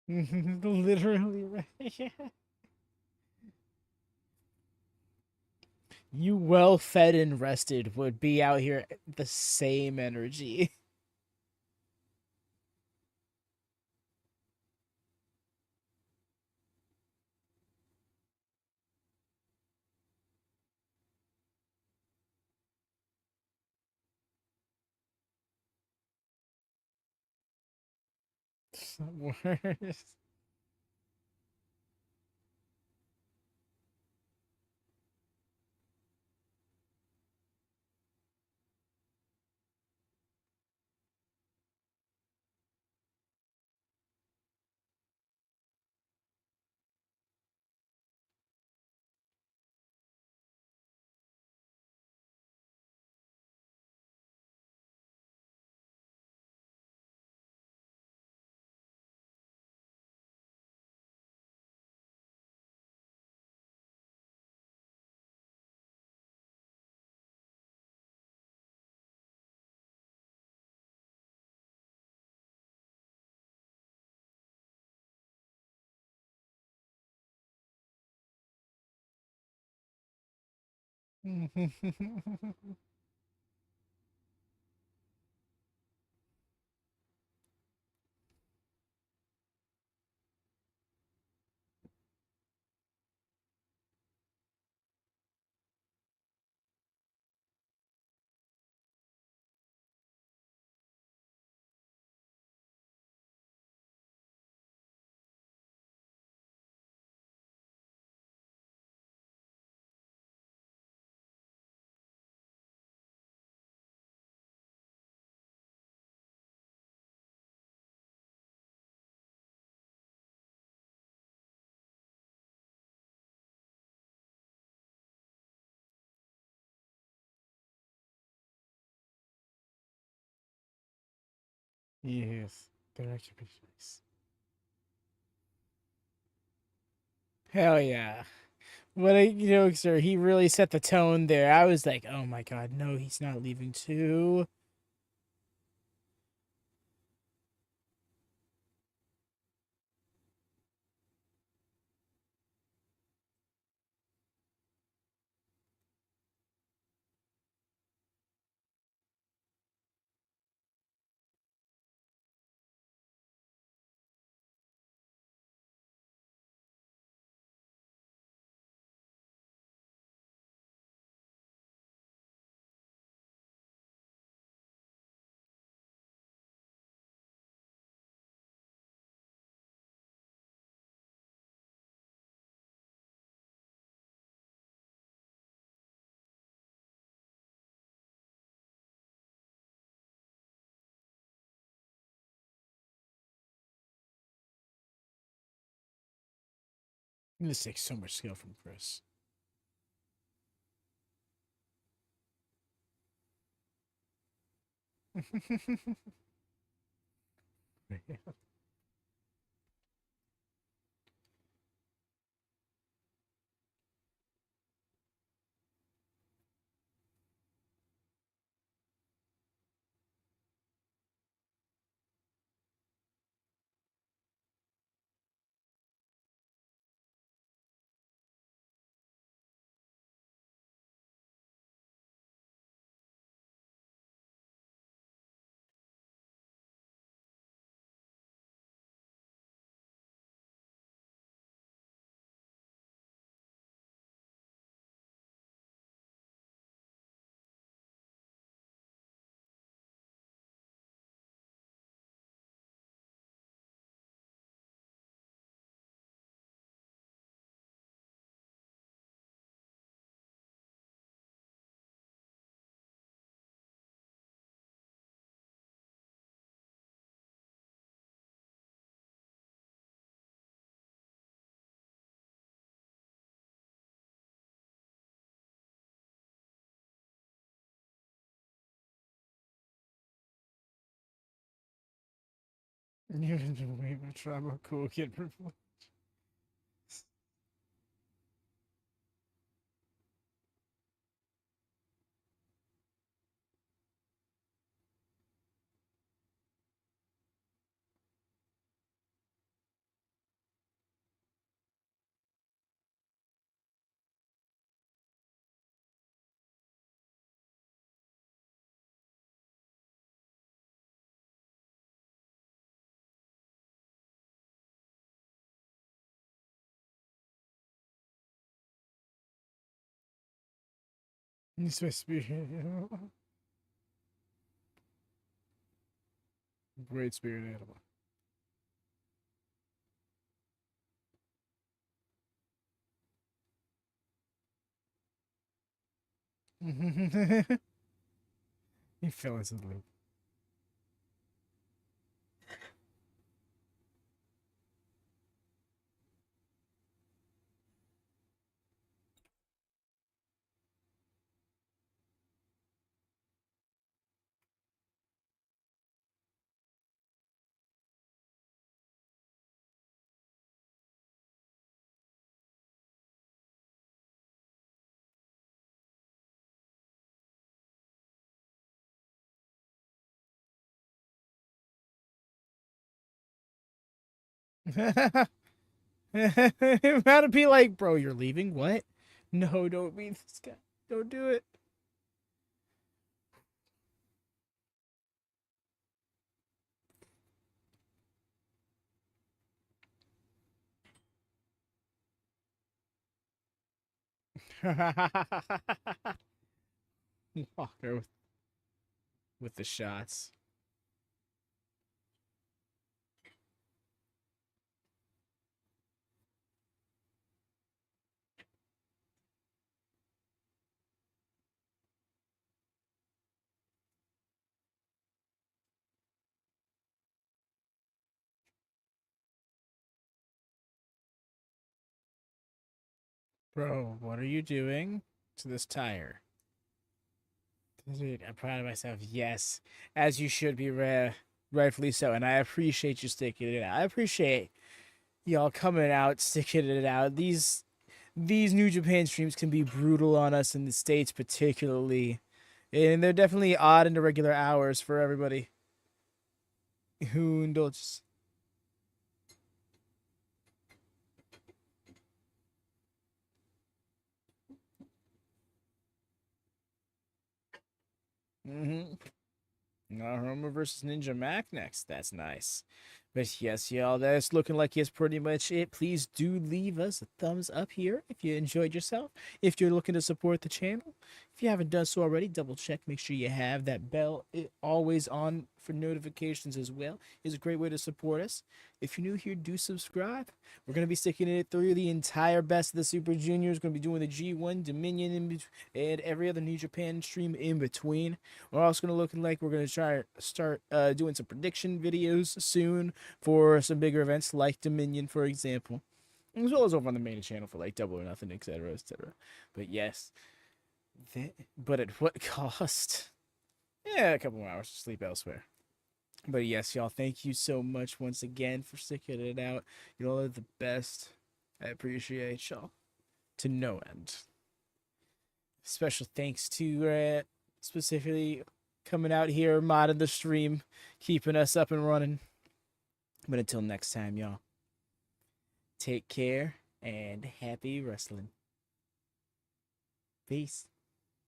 Literally right. You well fed and rested would be out here the same energy. It's the worst. Yes, director pictures. Hell yeah. What a jokester. He really set the tone there. I was like, oh my god, no, he's not leaving too. This takes so much skill from Chris. You've been way much trouble. Cool kid privilege. He's supposed to be great spirit animal. He fell into the loop. I'm about to be like, bro, you're leaving? What? No, don't be this guy. Don't do it. Walker with the shots. Bro, what are you doing to this tire? Dude, I'm proud of myself. Yes, as you should be, rightfully so. And I appreciate you sticking it out. I appreciate y'all coming out, sticking it out. These New Japan streams can be brutal on us in the States, particularly, and they're definitely odd and irregular hours for everybody who indulges. Roma versus Ninja Mack next. That's nice. But yes, y'all, that's looking like it's pretty much it. Please do leave us a thumbs up here if you enjoyed yourself. If you're looking to support the channel, if you haven't done so already, double check. Make sure you have that bell always on for notifications as well. It's a great way to support us. If you're new here, do subscribe. We're going to be sticking it through the entire best of the Super Juniors. Going to be doing the G1, Dominion, and every other New Japan stream in between. We're also going to look like we're going to try start doing some prediction videos soon for some bigger events like Dominion, for example, as well as over on the main channel for like Double or Nothing, etc., etc. But yes, but at what cost? Yeah, a couple more hours to sleep elsewhere. But yes, y'all, thank you so much once again for sticking it out. You all are the best. I appreciate y'all to no end. Special thanks to specifically coming out here, modding the stream, keeping us up and running. But until next time, y'all, take care and happy wrestling. Peace.